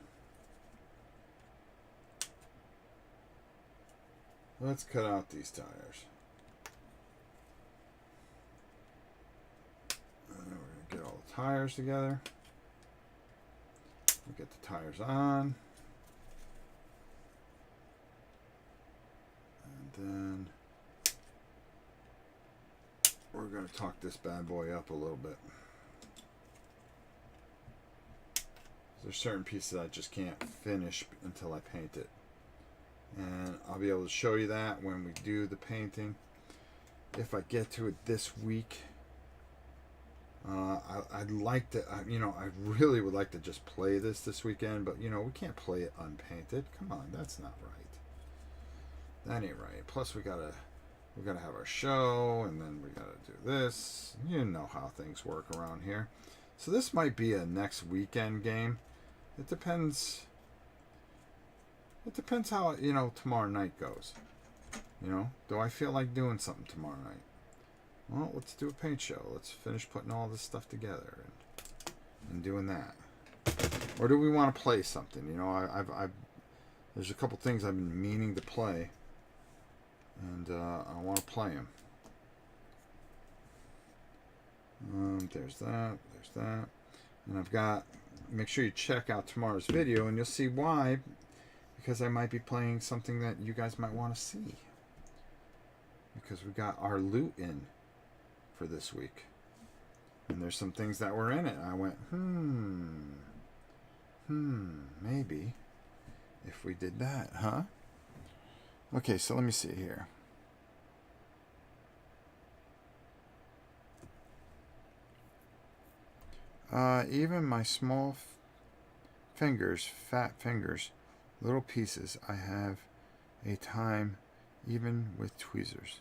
Let's cut out these tires. And then we're going to get all the tires together. We'll get the tires on. And then we're going to talk this bad boy up a little bit. There's certain pieces I just can't finish until I paint it. And I'll be able to show you that when we do the painting. If I get to it this week, I'd like to, you know, I really would like to just play this weekend, but you know, we can't play it unpainted. Come on, that's not right. That ain't right. Plus, we gotta have our show, and then we gotta do this. You know how things work around here. So this might be a next weekend game. It depends. It depends how, you know, tomorrow night goes. You know, do I feel like doing something tomorrow night? Well, let's do a paint show. Let's finish putting all this stuff together and doing that. Or do we want to play something? You know, I've there's a couple things I've been meaning to play, and I want to play them. There's that. There's that. And I've got. Make sure you check out tomorrow's video, and you'll see why. Because I might be playing something that you guys might want to see. Because we got our loot in for this week. And there's some things that were in it. I went, maybe if we did that, huh? Okay, so let me see here. Even my small fingers, fat fingers, little pieces, I have a time even with tweezers.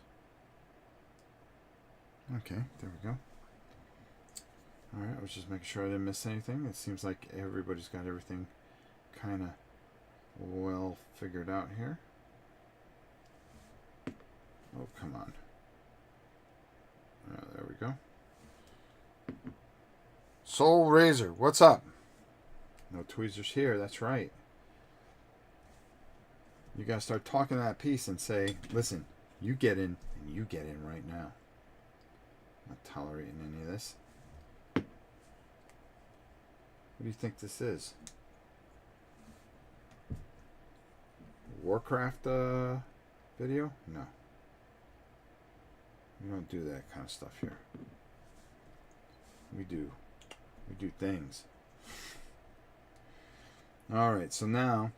Okay, there we go. Alright, I was just making sure I didn't miss anything. It seems like everybody's got everything kind of well figured out here. Oh, come on. There we go. Soul Razor, what's up? No tweezers here, that's right. You gotta start talking to that piece and say, listen, you get in and you get in right now. Not tolerating any of this. What do you think this is? Warcraft video? No. We don't do that kind of stuff here. We do things. Alright, so now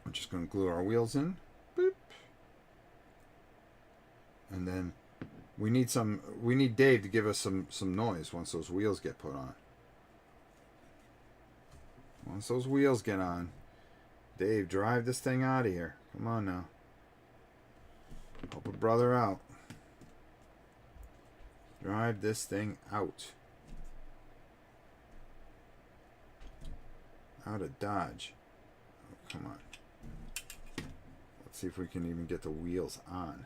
we're just going to glue our wheels in. Boop. And then we need Dave to give us some noise once those wheels get put on. Once those wheels get on, Dave, drive this thing out of here. Come on now. Help a brother out. Drive this thing out. Out of Dodge. Oh, come on. Let's see if we can even get the wheels on.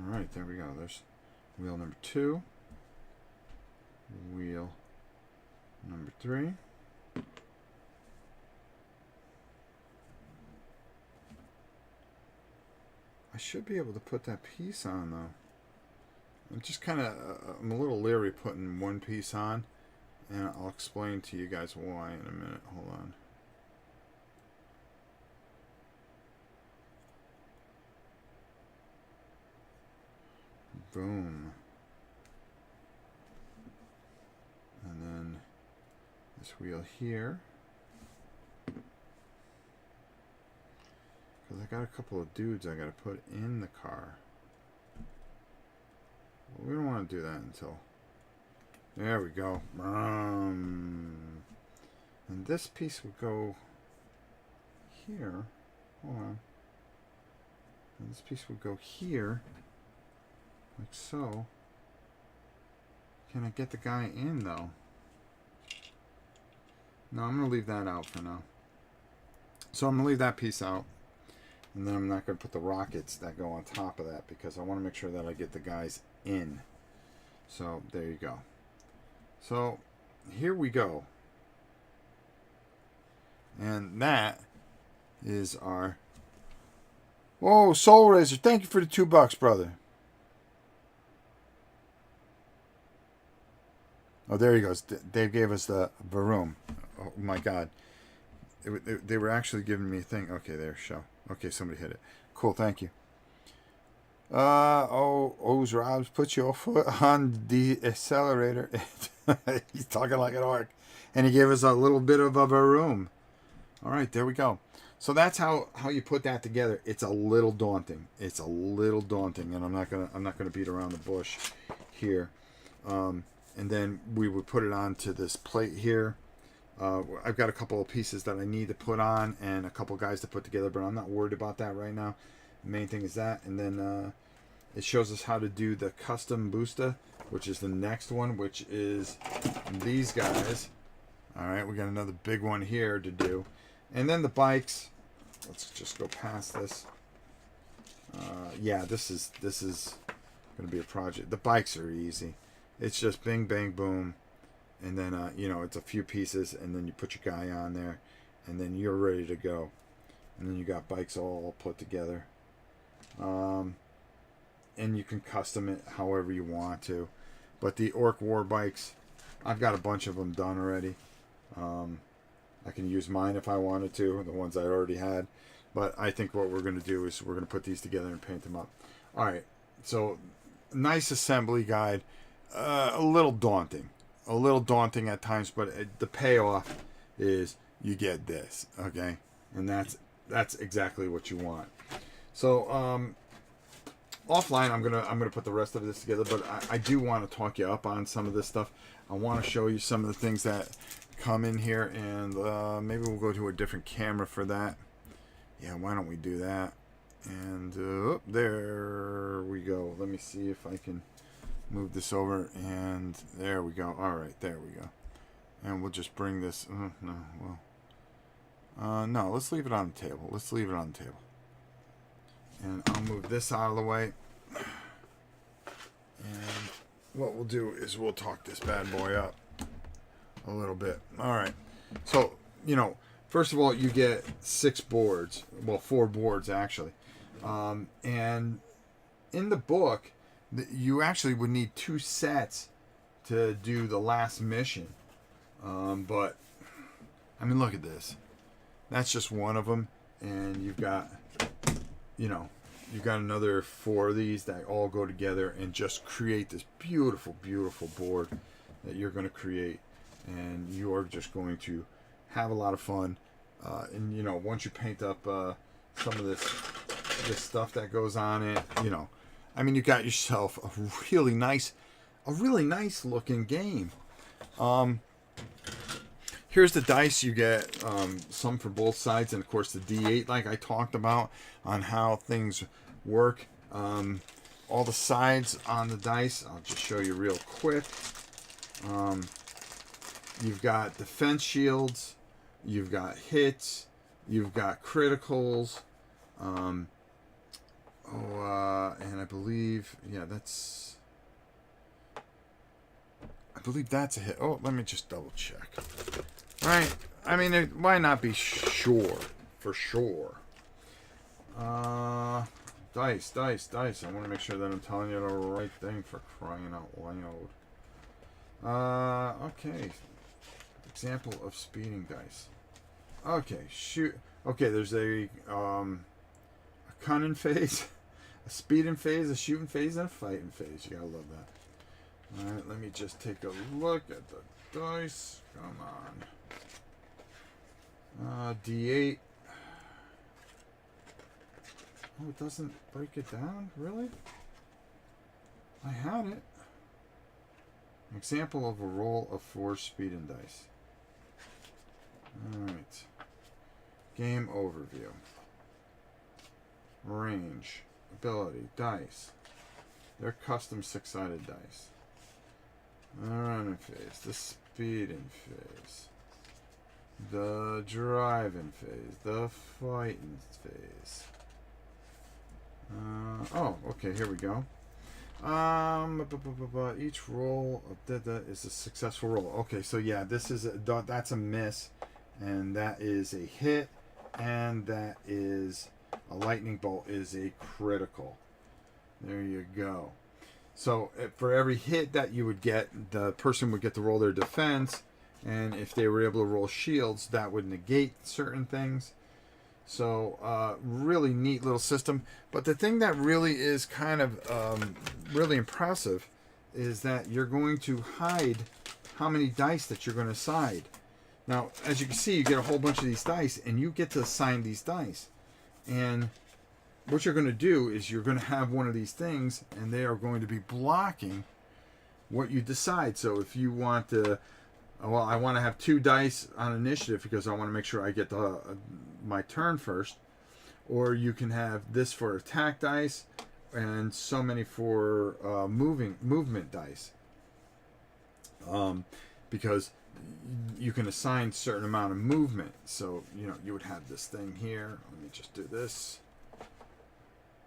Alright, there we go. There's wheel number 2. Wheel number 3. I should be able to put that piece on though. I'm just kind of, I'm a little leery putting one piece on, and I'll explain to you guys why in a minute. Hold on. Boom. And then this wheel here. Because I got a couple of dudes I got to put in the car. Well, we don't want to do that until... There we go. And this piece would go here. Hold on. And this piece would go here. Like so. Can I get the guy in though? No, I'm going to leave that out for now. So I'm going to leave that piece out. And then I'm not going to put the rockets that go on top of that because I want to make sure that I get the guys in. So there you go. So here we go. And that is our... Whoa, Soul Razor, thank you for the $2, brother. Oh, there he goes. Dave gave us the room. Oh, my God. They were actually giving me a thing. Okay, there, show. Okay, somebody hit it. Cool, thank you. O's Robs, put your foot on the accelerator. He's talking like an orc. And he gave us a little bit of a room. All right, there we go. So that's how you put that together. It's a little daunting. It's a little daunting, and I'm not gonna beat around the bush here. And then we would put it onto this plate here. I've got a couple of pieces that I need to put on and a couple guys to put together, but I'm not worried about that right now. The main thing is that, and then it shows us how to do the custom booster, which is the next one, which is these guys. All right, we got another big one here to do. And then the bikes. Let's just go past this. Yeah, this is going to be a project. The bikes are easy. It's just bing, bang, boom. And then, you know, it's a few pieces, and then you put your guy on there, and then you're ready to go. And then you got bikes all put together. And you can custom it however you want to. But the Orc War bikes, I've got a bunch of them done already. I can use mine if I wanted to, the ones I already had. But I think what we're going to do is we're going to put these together and paint them up. All right, so nice assembly guide. A little daunting. A little daunting at times, but the payoff is you get this, okay? And that's exactly what you want. So offline, I'm gonna put the rest of this together, but I do want to talk you up on some of this stuff. I want to show you some of the things that come in here, and maybe we'll go to a different camera for that. Yeah, why don't we do that? And there we go. Let me see if I can move this over, and there we go. All right, there we go. And we'll just bring this. No, let's leave it on the table. Let's leave it on the table. And I'll move this out of the way. And what we'll do is we'll talk this bad boy up a little bit. All right. So, you know, first of all, you get 6 boards. Well, 4 boards, actually. And in the book, you actually would need 2 sets to do the last mission. But, I mean, look at this. That's just one of them. And you've got, you know, you've got another 4 of these that all go together and just create this beautiful, beautiful board that you're going to create. And you're just going to have a lot of fun. And, you know, once you paint up some of this stuff that goes on it, you know, I mean, you got yourself a really nice looking game. Here's the dice. You get some for both sides, and of course the D8, like I talked about, on how things work. All the sides on the dice, I'll just show you real quick. You've got defense shields, you've got hits, you've got criticals. And I believe, yeah, I believe that's a hit. Oh, let me just double check. All right. I mean, why not be sure? For sure. Dice. I want to make sure that I'm telling you the right thing, for crying out loud. Okay. Example of speeding dice. Okay, shoot. Okay, there's a cunning phase, a speeding phase, a shooting phase, and a fighting phase. You gotta love that. Alright, let me just take a look at the dice. Come on. D8. Oh, it doesn't break it down? Really? I had it. An example of a roll of 4 speeding dice. Alright. Game overview. Range. Ability. Dice. They're custom 6-sided dice. The running phase. The speeding phase. The driving phase. The fighting phase. Okay, here we go. Each roll of is a successful roll. Okay, so yeah, this is that's a miss, and that is a hit, and that is a lightning bolt is a critical. There you go. So for every hit that you would get, the person would get to roll their defense, and if they were able to roll shields, that would negate certain things. So really neat little system. But the thing that really is kind of really impressive is that you're going to hide how many dice that you're going to side. Now, as you can see, you get a whole bunch of these dice, and you get to assign these dice. And what you're going to do is you're going to have one of these things, and they are going to be blocking what you decide. So if you want to, well, I want to have 2 dice on initiative because I want to make sure I get my turn first. Or you can have this for attack dice, and so many for movement dice. Because you can assign certain amount of movement. So, you would have this thing here. Let me just do this.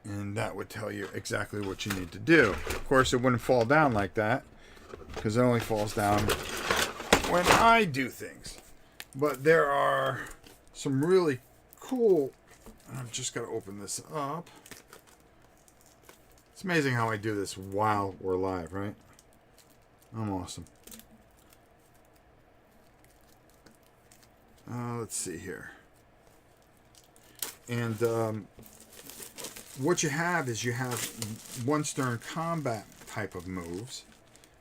And that would tell you exactly what you need to do. Of course, it wouldn't fall down like that, because it only falls down when I do things. But there are some really cool... I've just got to open this up. It's amazing how I do this while we're live, right? I'm awesome. Let's see here. And what you have is you have one-turn combat type of moves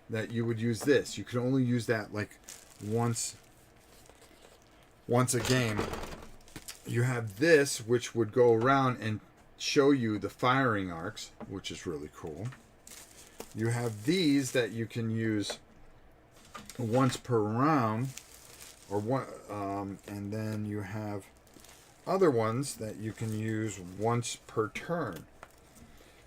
that you would use this. You can only use that like once a game. You have this, which would go around and show you the firing arcs, which is really cool. You have these that you can use once per round, or one, and then you have other ones that you can use once per turn.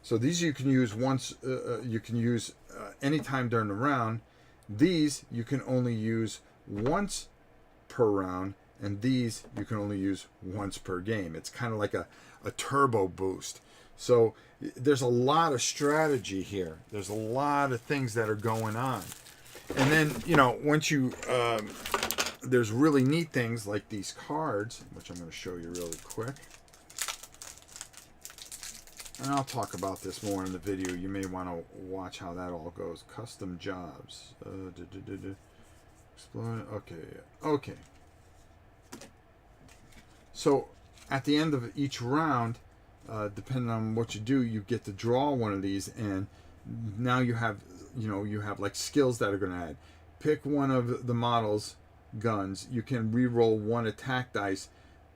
So these you can use once. You can use anytime during the round. These you can only use once per round, and these you can only use once per game. It's kind of like a turbo boost. So there's a lot of strategy here. There's a lot of things that are going on. And then, once you, there's really neat things like these cards, which I'm going to show you really quick. And I'll talk about this more in the video. You may want to watch how that all goes. Custom jobs. Explore. Okay. So at the end of each round, depending on what you do, you get to draw one of these, and now you have, like skills that are going to add. Pick one of the model's guns. You can re-roll 1 attack dice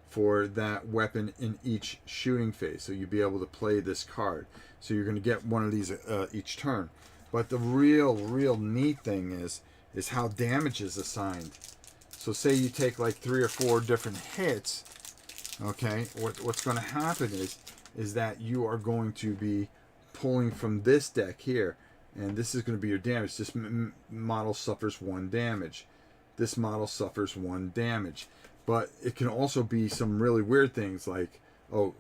for that weapon in each shooting phase. So you'll be able to play this card. So you're going to get one of these each turn. But the real neat thing is how damage is assigned. So say you take like 3 or 4 different hits. Okay, what's going to happen is that you are going to be pulling from this deck here, and this is going to be your damage. This model suffers 1 damage. This model suffers 1 damage. But it can also be some really weird things like, the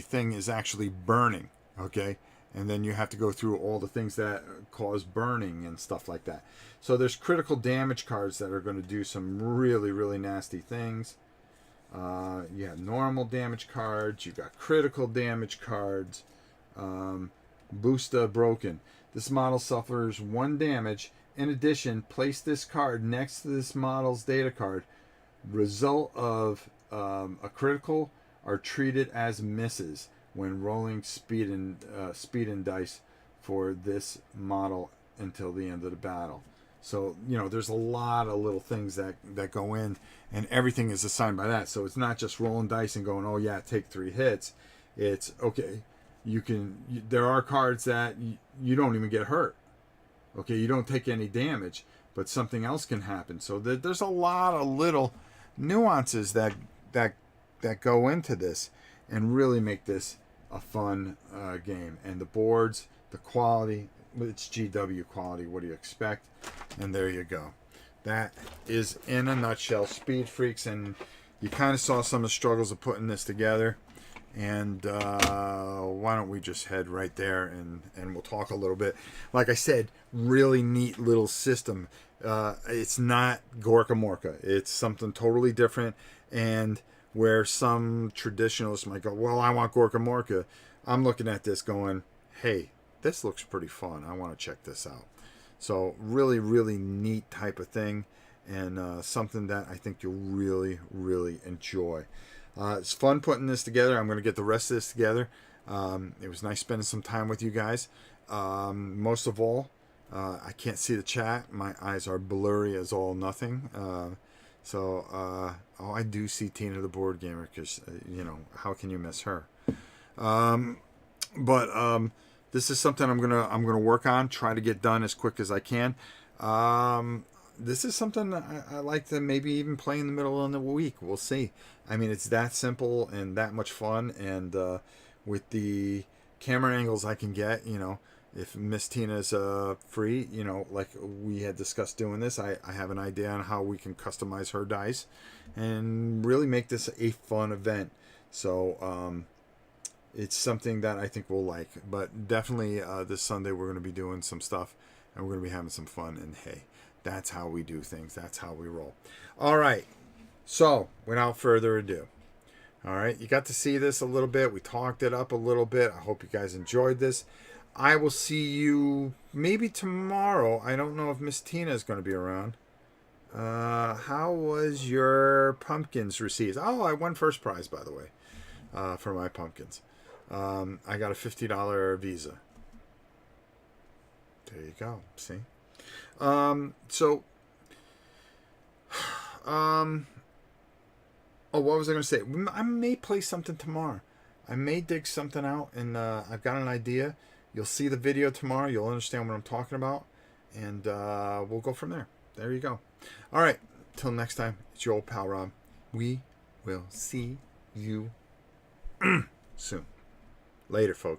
thing is actually burning, okay? And then you have to go through all the things that cause burning and stuff like that. So there's critical damage cards that are going to do some really nasty things. You have normal damage cards. You got critical damage cards. Booster broken. This model suffers 1 damage. In addition, place this card next to this model's data card. Result of a critical are treated as misses when rolling speed and dice for this model until the end of the battle. So, there's a lot of little things that go in, and everything is assigned by that. So it's not just rolling dice and going, oh yeah, take 3 hits. It's, okay, there are cards that you don't even get hurt. Okay, you don't take any damage, but something else can happen. So there's a lot of little nuances that go into this and really make this a fun game. And the boards, the quality, it's GW quality. What do you expect? And there you go. That is, in a nutshell, Speed Freaks. And you kind of saw some of the struggles of putting this together. And why don't we just head right there and we'll talk a little bit. Like I said, really neat little system. It's not Gorka Morka. It's something totally different. And where some traditionalists might go, well, I want Gorka Morka, I'm looking at this going, hey, this looks pretty fun. I want to check this out. So really neat type of thing, and something that I think you'll really enjoy. It's fun putting this together. I'm going to get the rest of this together. It was nice spending some time with you guys. Most of all, I can't see the chat. My eyes are blurry as all nothing. Oh, I do see Tina the Board Gamer because, you know, how can you miss her? This is something I'm gonna work on, try to get done as quick as I can. This is something I like to maybe even play in the middle of the week. We'll see. I mean, it's that simple and that much fun, and with the camera angles I can get, you know, if Miss Tina's free, you know, like we had discussed doing this, I have an idea on how we can customize her dice and really make this a fun event. So it's something that I think we'll like. But definitely this Sunday we're going to be doing some stuff and we're going to be having some fun. And hey, that's how we do things. That's how we roll. All right. So without further ado, all right, you got to see this a little bit. We talked it up a little bit. I hope you guys enjoyed this. I will see you maybe tomorrow. I don't know if Miss Tina is going to be around. How was your pumpkins received? Oh, I won first prize, by the way, for my pumpkins. I got a $50 Visa. There you go. See? Oh, what was I going to say? I may play something tomorrow. I may dig something out, and I've got an idea. You'll see the video tomorrow. You'll understand what I'm talking about, and we'll go from there. There you go. All right. Till next time, it's your old pal Rob. We will see you soon. Later, folks.